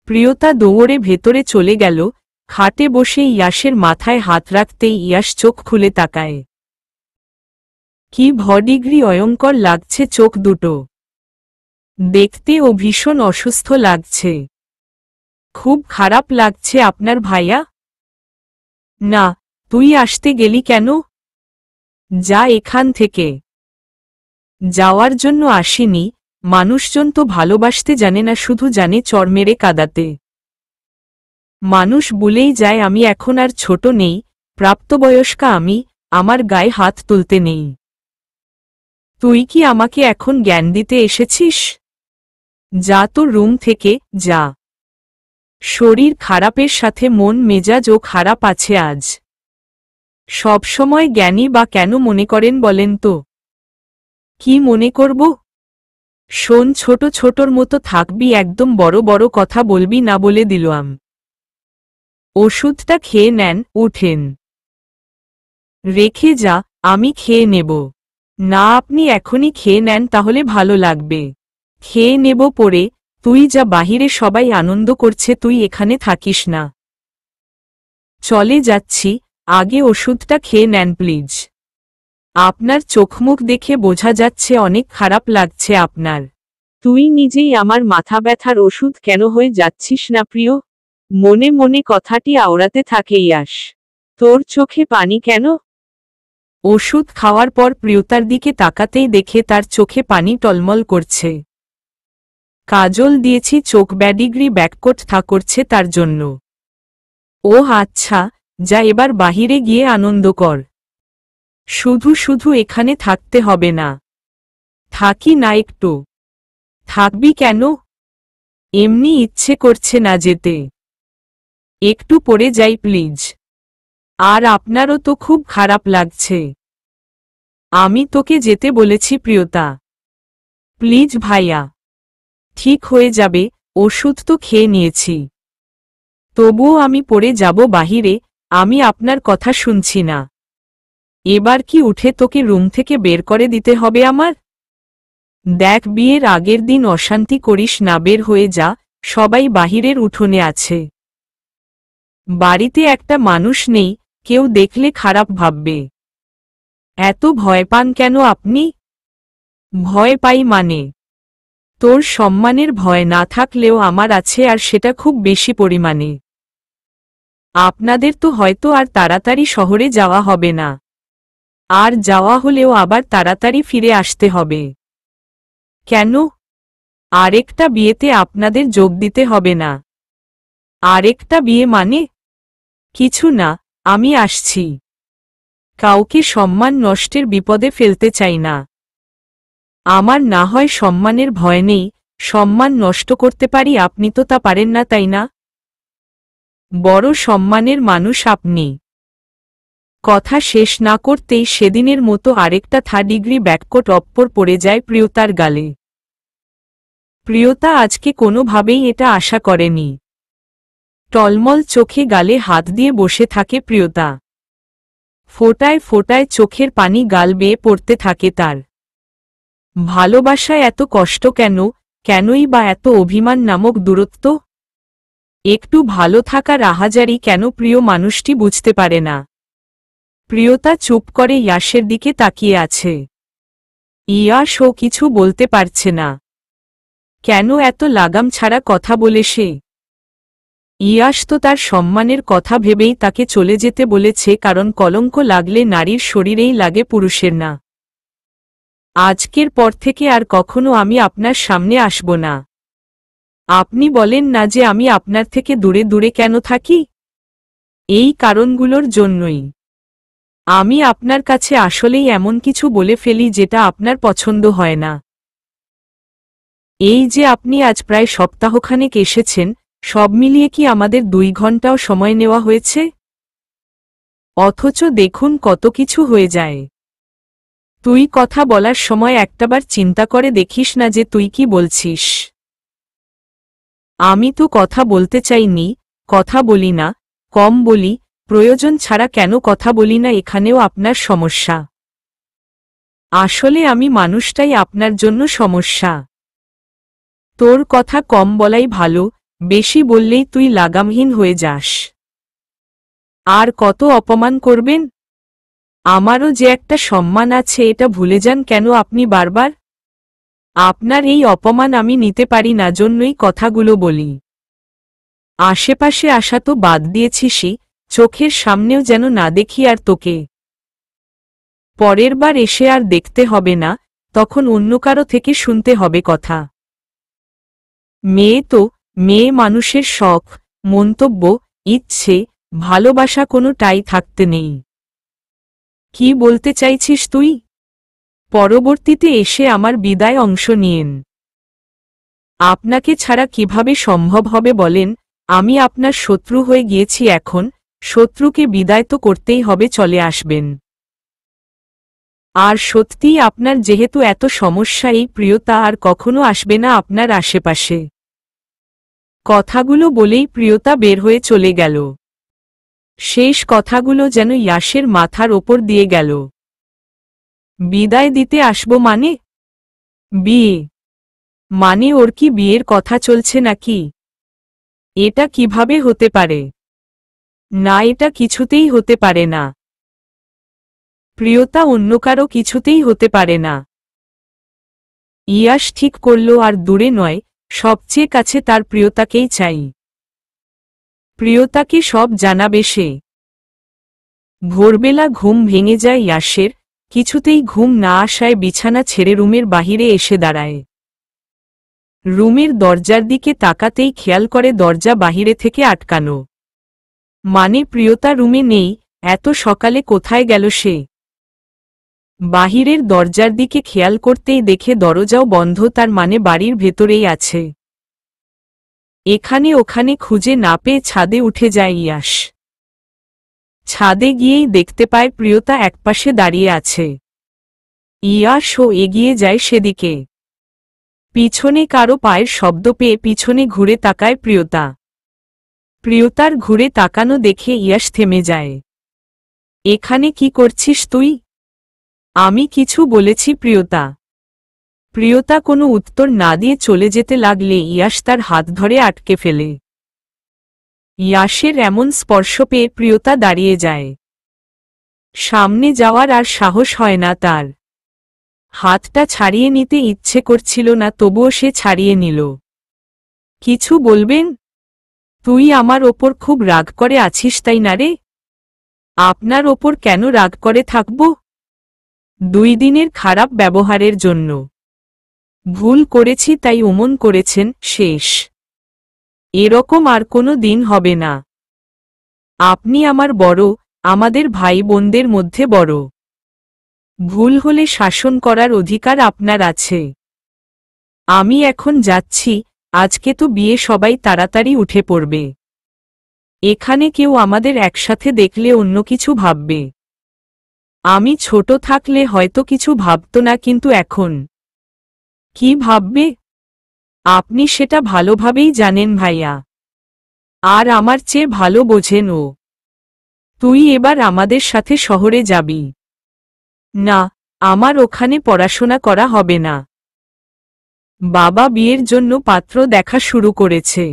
প্রিয়তা দৌড়ে ভেতরে চলে গেল, খাটে বসে ইয়াশের মাথায় হাত রাখতেই ইয়াশ চোখ খুলে তাকায়। কি ভডিগ্রি ভয়ঙ্কর লাগছে চোখ দুটো। দেখতে ও ভীষণ অসুস্থ লাগছে। খুব খারাপ লাগছে আপনার ভাইয়া? না, তুই আসতে গেলি কেন? যা এখান থেকে। যাওয়ার জন্য আসিনি, মানুষজন তো ভালোবাসতে জানে না, শুধু জানে চর মেরে কাঁদাতে। মানুষ বলেই যায় আমি এখন আর ছোট নেই, প্রাপ্তবয়স্কা আমি, আমার গায়ে হাত তুলতে নেই। তুই কি আমাকে এখন জ্ঞান দিতে এসেছিস? যা তো রুম থেকে, যা। শরীর খারাপের সাথে মন মেজাজও খারাপ আছে আজ। সবসময় জ্ঞানী বা কেন মনে করেন বলেন তো? কি মনে করব? শোন, ছোট ছোটর মতো থাকবি, একদম বড় বড় কথা বলবি না বলে দিলাম। ওষুধটা খেয়ে নেন, উঠেন। রেখে যা, আমি খেয়ে নেব। না, আপনি এখনই খেয়ে নেন, তাহলে ভালো লাগবে। খেয়ে নেব পরে, তুই যা, বাহিরে সবাই আনন্দ করছে, তুই এখানে থাকিস না। চলে যাচ্ছি, আগে ওষুধটা খেয়ে নেন প্লিজ। আপনার চোখমুখ দেখে বোঝা যাচ্ছে অনেক খারাপ লাগছে আপনার। তুই নিজেই আমার মাথা ব্যথার ওষুধ কেন হয়ে যাচ্ছিস না প্রিয়? মনে মনে কথাটি আওড়াতে থাকে ইয়াশ। তোর চোখে পানি কেন? ওষুধ খাওয়ার পর প্রিয়তার দিকে তাকাতেই দেখে তার চোখে পানি টলমল করছে। কাজল দিয়েছি, চোখ ব্যাডিগ্রি ব্যাককোট থা করছে তার জন্য। ও আচ্ছা, যা এবার বাহিরে গিয়ে আনন্দ কর। শুধু শুধু এখানে থাকতে হবে না। থাকি না একটু? থাকবি কেন? এমনি ইচ্ছে করছে না যেতে। একটু পরে যাই প্লিজ। আর আপনারও তো খুব খারাপ লাগছে। আমি তোকে যেতে বলেছি প্রিয়তা। প্লিজ ভাইয়া। ঠিক হয়ে যাবে, ওষুধ তো খেয়ে নিয়েছি। তবুও আমি পড়ে যাব বাহিরে, আমি আপনার কথা শুনছি না। এবার কি উঠে তোকে রুম থেকে বের করে দিতে হবে আমার? দেখ, বিয়ের আগের দিন অশান্তি করিস না, বের হয়ে যা, সবাই বাহিরের উঠোনে আছে। বাড়িতে একটা মানুষ নেই, কেউ দেখলে খারাপ ভাববে। এত ভয় পান কেন আপনি? ভয় পাই মানে? তোর সম্মানের ভয় না থাকলেও আমার আছে, আর সেটা খুব বেশি পরিমাণে। আপনাদের তো হয়তো আর তাড়াতাড়ি শহরে যাওয়া হবে না। আর যাওয়া হলেও আবার তাড়াতাড়ি ফিরে আসতে হবে। কেন? আরেকটা বিয়েতে আপনাদের যোগ দিতে হবে না? আরেকটা বিয়ে মানে? কিছু না, আমি আসছি। কাউকে সম্মান নষ্টের বিপদে ফেলতে চাই না। আমার না হয় সম্মানের ভয় নেই, সম্মান নষ্ট করতে পারি, আপনি তো তা পারেন না, তাই না? বড় সম্মানের মানুষ আপনি। কথা শেষ না করতেই সেদিনের মতো আরেকটা ডিগ্রি ব্যাককোট অপ্পর পড়ে যায় প্রিয়তার গালে। প্রিয়তা আজকে কোনোভাবেই এটা আশা করেনি। টলমল চোখে গালে হাত দিয়ে বসে থাকে প্রিয়তা। ফোঁটায় ফোঁটায় চোখের পানি গাল বেয়ে পড়তে থাকে তার। ভালোবাসায় এত কষ্ট কেন, কেনই বা এত অভিমান নামক দূরত্ব? একটু ভালো থাকার আহাজারি কেন প্রিয় মানুষটি বুঝতে পারে না। প্রিয়তা চুপ করে ইয়াশের দিকে তাকিয়ে আছে। ইয়াশও কিছু বলতে পারছে না। কেন এত লাগাম ছাড়া কথা বলে সে? ইয়াশ তো তার সম্মানের কথা ভেবেই তাকে চলে যেতে বলেছে, কারণ কলঙ্ক লাগলে নারীর শরীরেই লাগে, পুরুষের না। আজকের পর থেকে আর কখনো আমি আপনার সামনে আসব না। আপনি বলেন না যে আমি আপনার থেকে দূরে দূরে কেন থাকি? এই কারণগুলোর জন্যই। আমি আপনার কাছে আসলেই এমন কিছু বলে ফেলি যেটা আপনার পছন্দ হয় না। এই যে আপনি আজ প্রায় সপ্তাহখানেক এসেছেন, সব মিলিয়ে কি আমাদের 2 ঘন্টাও সময় নেওয়া হয়েছে? অথচ দেখুন কত কিছু হয়ে যায়। তুই কথা বলার সময় একটাবার চিন্তা করে দেখিস না যে তুই কি বলছিস। আমি তো কথা বলতে চাইনি, কথা বলি না, কম বলি, প্রয়োজন ছাড়া কেন কথা বলি না, এখানেও আপনার সমস্যা। আসলে আমি মানুষটাই আপনার জন্য সমস্যা। তোর কথা কম বলাই ভালো, বেশি বললেই তুই লাগামহীন হয়ে যাস। আর কত অপমান করবেন? আমারও যে একটা সম্মান আছে, এটা ভুলে যান কেন আপনি বারবার? আপনার এই অপমান আমি নিতে পারি না, জন্যই কথাগুলো বলি। আশেপাশে আসা তো বাদ দিয়েছিসই, চোখের সামনেও যেন না দেখি আর তোকে। পরের বার এসে আর দেখতে হবে না, তখন অন্য কারো থেকে শুনতে হবে কথা। মেয়ে তো, মেয়ে মানুষের শখ, মন্তব্য, ইচ্ছে, ভালোবাসা কোনোটাই থাকতে নেই। কি বলতে চাইছিস তুই? পরবর্তীতে এসে আমার বিদায় অংশ নিয়েন। আপনাকে ছাড়া কিভাবে সম্ভব হবে বলেন? আমি আপনার শত্রু হয়ে গিয়েছি এখন, শত্রুকে বিদায় তো করতেই হবে, চলে আসবেন। আর সত্যিই আপনার যেহেতু এত সমস্যা, এই প্রিয়তা আর কখনো আসবে না আপনার আশেপাশে। কথাগুলো বলেই প্রিয়তা বের হয়ে চলে গেল। শেষ কথাগুলো যেন ইয়াসের মাথার ওপর দিয়ে গেল। বিদায় দিতে আসবো মানে? বিয়ে মানে ওর কি বিয়ের কথা চলছে নাকি? এটা কিভাবে হতে পারে? না, এটা কিছুতেই হতে পারে না। প্রিয়তা অন্য কারো কিছুতেই হতে পারে না। ইয়াস ঠিক করল আর দূরে নয়, সবচেয়ে কাছে তার প্রিয়তাকেই চাই। প্রিয়তাকে সব জানাবে সে। ভোরবেলা ঘুম ভেঙে যায় ইয়াসের, কিছুতেই ঘুম না আসায় বিছানা ছেড়ে রুমের বাহিরে এসে দাঁড়ায়। রুমের দরজার দিকে তাকাতেই খেয়াল করে দরজা বাহিরে থেকে আটকানো। মানে প্রিয়তা রুমে নেই, এত সকালে কোথায় গেল সে? বাহিরের দরজার দিকে খেয়াল করতেই দেখে দরজাও বন্ধ, তার মানে বাড়ির ভেতরেই আছে। এখানে ওখানে খুঁজে না পেয়ে ছাদে উঠে যায় ইয়াস। ছাদে গিয়েই দেখতে পায় প্রিয়তা একপাশে দাঁড়িয়ে আছে। ইয়াসও এগিয়ে যায় সেদিকে। পিছনে কারো পায়ের শব্দ পেয়ে পিছনে ঘুরে তাকায় প্রিয়তা। প্রিয়তার ঘুরে তাকানো দেখে ইয়াস থেমে যায়। এখানে কি করছিস তুই? আমি কিছু বলেছি প্রিয়তা। প্রিয়তা কোনো উত্তর না দিয়ে চলে যেতে লাগলে ইয়াস তার হাত ধরে আটকে ফেলে। ইয়াসের এমন স্পর্শ পেয়ে প্রিয়তা দাঁড়িয়ে যায়। সামনে যাওয়ার আর সাহস হয় না তার। হাতটা ছাড়িয়ে নিতে ইচ্ছে করছিল না, তবুও সে ছাড়িয়ে নিল। কিছু বলবেন? তুই আমার ওপর খুব রাগ করে আছিস তাই না রে? আপনার ওপর কেন রাগ করে থাকব? 2 দিনের খারাপ ব্যবহারের জন্য। ভুল করেছি তাই অমন করেছেন, শেষ। এরকম আর কোনো দিন হবে না। আপনি আমার বড়, আমাদের ভাই বোনদের মধ্যে বড়। ভুল হলে শাসন করার অধিকার আপনার আছে। আমি এখন যাচ্ছি, আজকে তো বিয়ে, সবাই তাড়াতাড়ি উঠে পড়বে। এখানে কেউ আমাদের একসাথে দেখলে অন্য কিছু ভাববে। আমি ছোট থাকলে হয়তো কিছু ভাবত না, কিন্তু এখন কি ভাববে? আপনি সেটা ভালোভাবেই জানেন ভাইয়া। আর আমার চেয়ে ভালো বোঝেন ও। তুই এবার আমাদের সাথে শহরে যাবি। না, আমার ওখানে পড়াশোনা করা হবে না। বাবা বিয়ের জন্য পাত্র দেখা শুরু করেছে।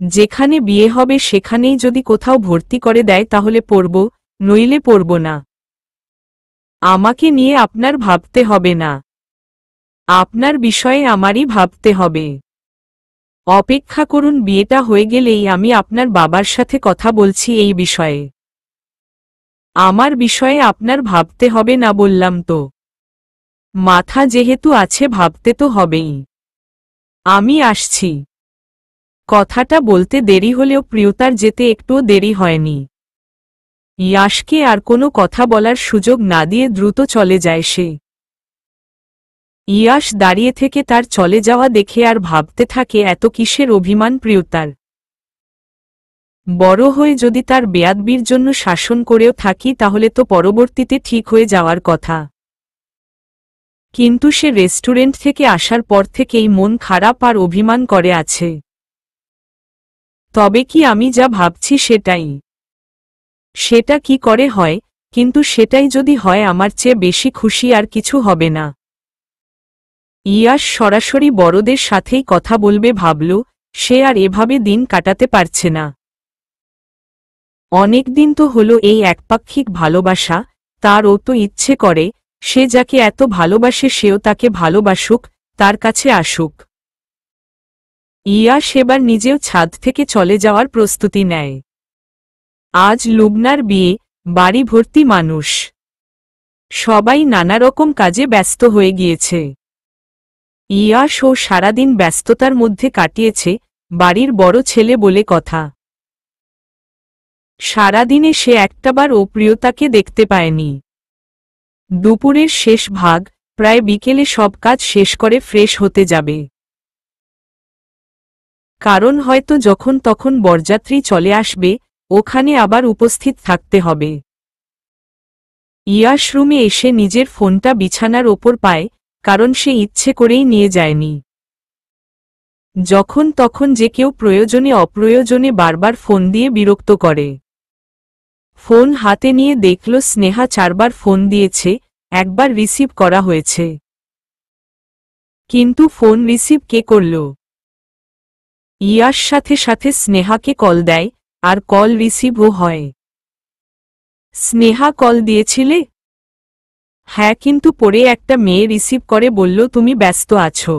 যেখানে বিয়ে হবে সেখানেই যদি কোথাও ভর্তি করে দেয় তাহলে পড়ব, নইলে পড়ব না। আমাকে নিয়ে আপনার ভাবতে হবে না। আপনার বিষয়ে আমারই ভাবতে হবে। অপেক্ষা করুন, বিয়েটা হয়ে গেলেই আমি আপনার বাবার সাথে কথা বলছি এই বিষয়ে। আমার বিষয়ে আপনার ভাবতে হবে না বললাম তো। মাথা যেহেতু আছে ভাবতে তো হবেই। আমি আসছি। কথাটা বলতে দেরি হলেও প্রিয়তার যেতে একটুও দেরি হয়নি। ইয়াসকে আর কোনো কথা বলার সুযোগ না দিয়ে দ্রুত চলে যায় সে। ইয়াস দাঁড়িয়ে থেকে তার চলে যাওয়া দেখে আর ভাবতে থাকে এত কিসের অভিমান প্রিয়তার। বড় হয়ে যদি তার বেয়াদবির জন্য শাসন করেও থাকি তাহলে তো পরবর্তীতে ঠিক হয়ে যাওয়ার কথা। কিন্তু সে রেস্টুরেন্ট থেকে আসার পর থেকেই মন খারাপ আর অভিমান করে আছে। তবে কি আমি যা ভাবছি সেটাই? সেটা কি করে হয়, কিন্তু সেটাই যদি হয় আমার চেয়ে বেশি খুশি আর কিছু হবে না। ইয়াস সরাসরি বড়দের সাথেই কথা বলবে ভাবল, সে আর এভাবে দিন কাটাতে পারছে না। অনেক দিন তো হলো এই একপাক্ষিক ভালোবাসা, তারও তো ইচ্ছে করে সে যাকে এত ভালোবাসে সেও তাকে ভালোবাসুক, তার কাছে আসুক। ইয়াস এবার নিজেও ছাদ থেকে চলে যাওয়ার প্রস্তুতি নেয়। আজ লুবনার বিয়ে, বাড়ি ভর্তি মানুষ। সবাই নানা রকম কাজে ব্যস্ত হয়ে গিয়েছে। ইয়াস ও সারাদিন ব্যস্ততার মধ্যে কাটিয়েছে, বাড়ির বড় ছেলে বলে কথা। সারাদিনে সে একটাবার ও প্রিয়তাকে দেখতে পায়নি। দুপুরের শেষ ভাগ, প্রায় বিকেলে সব কাজ শেষ করে ফ্রেশ হতে যাবে। কারণ হয়তো যখন তখন বরযাত্রী চলে আসবে, ওখানে আবার উপস্থিত থাকতে হবে। ইয়াস রুমে এসে নিজের ফোনটা বিছানার ওপর পায়, কারণ সে ইচ্ছে করেই নিয়ে যায়নি। যখন তখন যে কেউ প্রয়োজনে অপ্রয়োজনে বারবার ফোন দিয়ে বিরক্ত করে। ফোন হাতে নিয়ে দেখল স্নেহা 4 বার ফোন দিয়েছে, একবার রিসিভ করা হয়েছে। কিন্তু ফোন রিসিভ কে করল? ইয়াশ সাথে সাথে স্নেহাকে কল দেয়, আর কল রিসিভও হয়। স্নেহা কল দিয়েছিলে? হ্যাঁ, কিন্তু পরে একটা মেয়ে রিসিভ করে বলল তুমি ব্যস্ত আছো।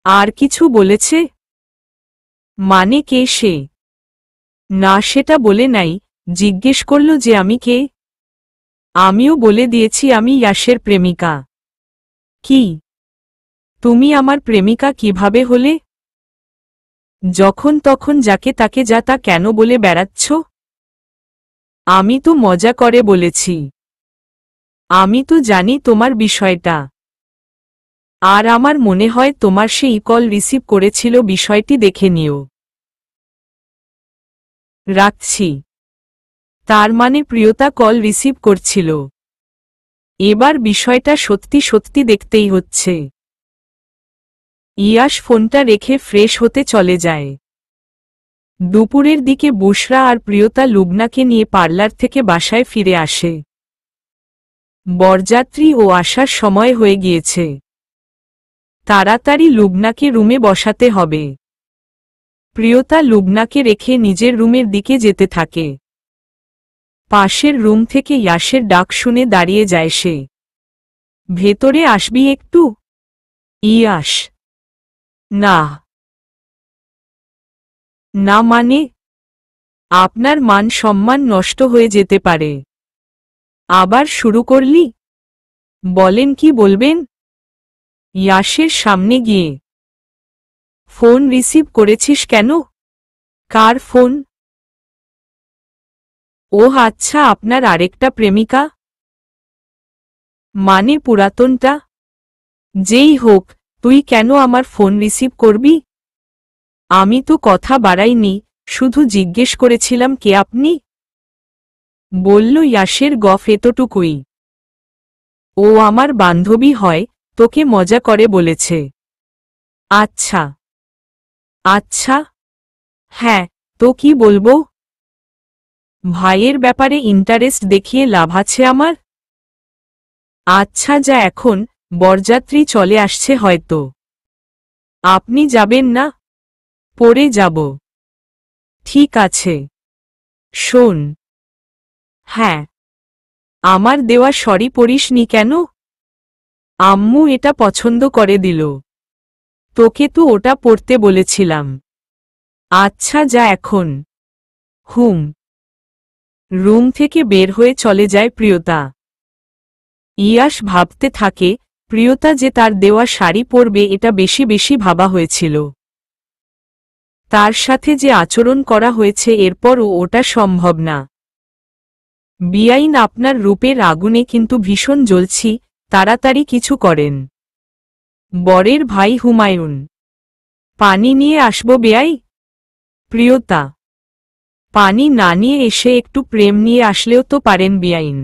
আর কিছু বলেছে? মানে কে সে? না, সেটা বলে নাই, জিজ্ঞেস করল যে আমি কে। আমিও বলে দিয়েছি আমি ইয়াশের প্রেমিকা। কি? তুমি আমার প্রেমিকা কিভাবে হলে? যখন তখন যাকে তাকে যা তা কেন বলে বেড়াচ্ছ? আমি তো মজা করে বলেছি। আমি তো জানি তোমার বিষয়টা। আর আমার মনে হয় তোমার সেই কল রিসিভ করেছিল, বিষয়টি দেখে নিও। রাখছি। তার মানে প্রিয়তা কল রিসিভ করছিল। এবার বিষয়টা সত্যি সত্যি দেখতেই হচ্ছে। ইয়াশ ফোনটা রেখে ফ্রেশ হতে চলে যায়। দুপুরের দিকে বুশরা আর প্রিয়তা লুবনাকে নিয়ে পার্লার থেকে বাসায় ফিরে আসে। বরযাত্রী ও আসার সময় হয়ে গিয়েছে। তাড়াতাড়ি লুবনাকে রুমে বসাতে হবে। প্রিয়তা লুবনাকে রেখে নিজের রুমের দিকে যেতে থাকে। পাশের রুম থেকে ইয়াশের ডাক শুনে দাঁড়িয়ে যায় সে। ভেতরে আসবি একটু? ইয়াশ। না। না মানে? আপনার মান সম্মান নষ্ট হয়ে যেতে পারে। আবার শুরু করলি? বলেন কি বলবেন? ইয়াশের সামনে গিয়ে। ফোন রিসিভ করেছিস কেন? কার ফোন? ওহ আচ্ছা, আপনার আরেকটা প্রেমিকা। মানে পুরাতনটা? যেই হোক, তুই কেন আমার ফোন রিসিভ করবি? আমি তো কথা বাড়াইনি, শুধু জিজ্ঞেস করেছিলাম কে আপনি। বলল ইয়াশের গফ এতটুকুই। ও আমার বান্ধবী হয়, তোকে মজা করে বলেছে। আচ্ছা। আচ্ছা। হ্যাঁ, তো কি বলবো? ভাইয়ের ব্যাপারে ইন্টারেস্ট দেখিয়ে লাভ আছে আমার? আচ্ছা যা এখন, বরযাত্রী চলে আসছে হয়তো। আপনি যাবেন না? পরে যাব। ঠিক আছে। শোন। হ্যাঁ। আমার দেওয়া সরি পড়িসনি কেন? আম্মু এটা পছন্দ করে দিল। তোকে তো ওটা পড়তে বলেছিলাম। আচ্ছা যা এখন। হুম। রুম থেকে বের হয়ে চলে যায় প্রিয়তা। ইয়াশ ভাবতে থাকে, প্রিয়তা যে তার দেওয়া শাড়ি পরবে এটা বেশি বেশি ভাবা হয়েছিল। তার সাথে যে আচরণ করা হয়েছে এরপরও ওটা সম্ভব না। বিয়াইন আপনার রূপের আগুনে কিন্তু ভীষণ জ্বলছি, তাড়াতাড়ি কিছু করেন। বরের ভাই হুমায়ুন। পানি নিয়ে আসবো বেয়াই? প্রিয়তা। পানি না নিয়ে এসে একটু প্রেম নিয়ে আসলেও তো পারেন বেয়াইন।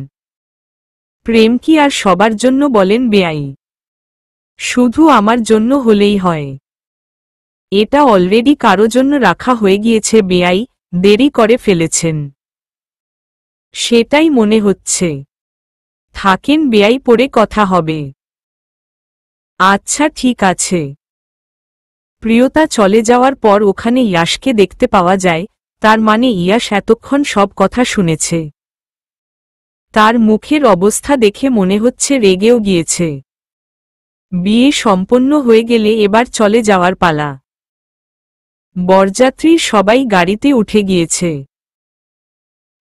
প্রেম কি আর সবার জন্য বলেন বেয়াই? শুধু আমার জন্য হলেই হয়। এটা অলরেডি কারো জন্য রাখা হয়ে গিয়েছে বেয়াই, দেরি করে ফেলেছেন। সেটাই মনে হচ্ছে। থাকেন বেয়াই, পরে কথা হবে। আচ্ছা ঠিক আছে। প্রিয়তা চলে যাওয়ার পর ওখানে ইয়াশকে দেখতে পাওয়া যায়, তার মানে ইয়াশ এতক্ষণ সব কথা শুনেছে। তার মুখের অবস্থা দেখে মনে হচ্ছে রেগেও গিয়েছে। বিয়ে সম্পন্ন হয়ে গেলে এবার চলে যাওয়ার পালা। বরযাত্রীর সবাই গাড়িতে উঠে গিয়েছে।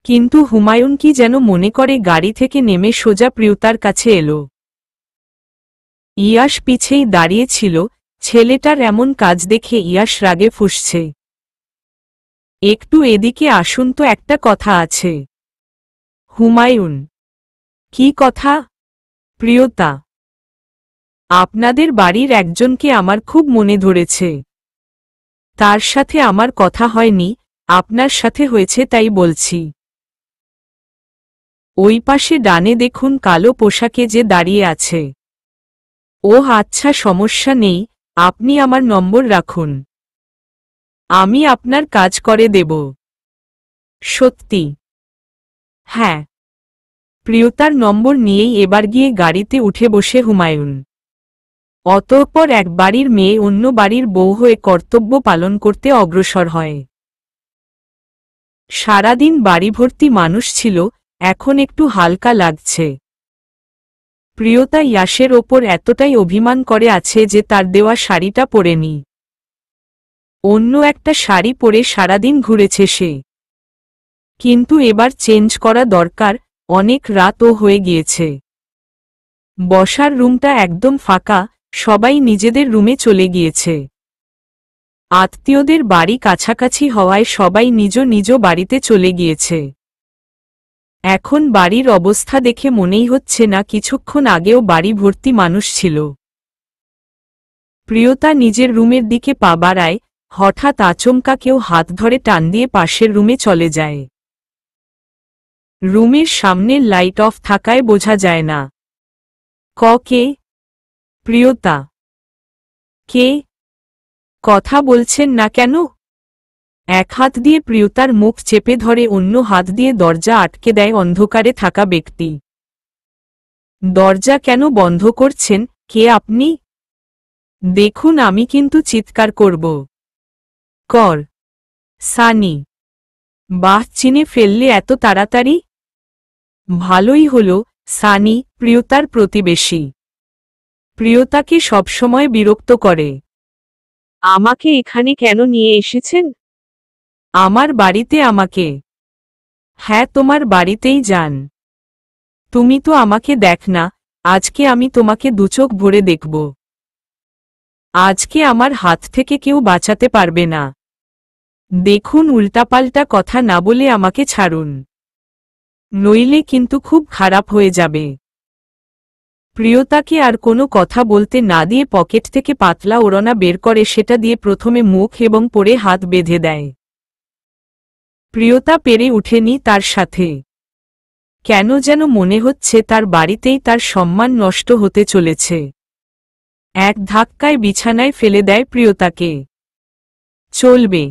কিন্তু হুমায়ুন কি যেন মনে করে গাড়ি থেকে নেমে সোজা প্রিয়তার কাছে এলো। ইয়াশ পিছেই দাঁড়িয়ে ছিল, ছেলেটার এমন কাজ দেখে ইয়াশ রাগে ফুঁসছে। একটু এদিকে আসুন তো, একটা কথা আছে। হুমায়ুন। কি কথা? প্রিয়তা। আপনাদের বাড়ির একজনকে আমার খুব মনে ধরেছে। তার সাথে আমার কথা হয়নি, আপনার সাথে হয়েছে তাই বলছি। ওই পাশে ডানে দেখুন, কালো পোশাকে যে দাঁড়িয়ে আছে। ওহ আচ্ছা, সমস্যা নেই, আপনি আমার নম্বর রাখুন। আমি আপনার কাজ করে দেব। সত্যি? হ্যাঁ। প্রিয়তার নম্বর নিয়েই এবার গিয়ে গাড়িতে উঠে বসে হুমায়ুন। অতঃপর এক বাড়ির মেয়ে অন্য বাড়ির বউ হয়ে কর্তব্য পালন করতে অগ্রসর হয়। সারাদিন বাড়ি ভর্তি মানুষ ছিল, এখন একটু হালকা লাগছে। প্রিয়তা ইয়াসের ওপর এতটাই অভিমান করে আছে যে তার দেওয়া শাড়িটা পরেনি। অন্য একটা শাড়ি পরে সারাদিন ঘুরেছে সে। কিন্তু এবার চেঞ্জ করা দরকার, অনেক রাতও হয়ে গিয়েছে। বসার রুমটা একদম ফাঁকা, সবাই নিজেদের রুমে চলে গিয়েছে। আত্মীয়দের বাড়ি কাছাকাছি হওয়ায় সবাই নিজ নিজ বাড়িতে চলে গিয়েছে। এখন বাড়ির অবস্থা দেখে মনেই হচ্ছে না কিছুক্ষণ আগেও বাড়ি ভর্তি মানুষ ছিল। প্রিয়তা নিজের রুমের দিকে পা বাড়ায়, হঠাৎ আচমকা কেউ হাত ধরে টান দিয়ে পাশের রুমে চলে যায়। রুমের সামনের লাইট অফ থাকায় বোঝা যায় না। কে? প্রিয়তা। কে? কথা বলছেন না কেন? এক হাত দিয়ে প্রিয়তার মুখ চেপে ধরে অন্য হাত দিয়ে দরজা আটকে দেয় অন্ধকারে থাকা ব্যক্তি। দরজা কেন বন্ধ করছেন? কে আপনি? দেখুন আমি কিন্তু চিৎকার করব। কর। সানি। বাহ, চিনে ফেললে এত তাড়াতাড়ি? ভালোই হলো, সানি প্রিয়তার প্রতিবেশী। প্রিয়তাকে সবসময় বিরক্ত করে। আমাকে এখানে কেন নিয়ে এসেছেন? আমার বাড়িতে আমাকে? হ্যাঁ, তোমার বাড়িতেই যান। তুমি তো আমাকে দেখ না, আজকে আমি তোমাকে দুচোখ ভরে দেখব। আজকে আমার হাত থেকে কেউ বাঁচাতে পারবে না। দেখুন উল্টাপাল্টা কথা না বলে আমাকে ছাড়ুন, নইলে কিন্তু খুব খারাপ হয়ে যাবে। প্রিয়তাকে আর কোনো কথা বলতে না দিয়ে পকেট থেকে পাতলা ওড়না বের করে সেটা দিয়ে প্রথমে মুখ এবং পরে হাত বেঁধে দেয়। প্রিয়তা পেরে উঠেনি তার সাথে। কেন যেন মনে হচ্ছে তার বাড়িতেই তার সম্মান নষ্ট হতে চলেছে। এক ধাক্কায় বিছানায় ফেলে দেয় প্রিয়তাকে। চলবে।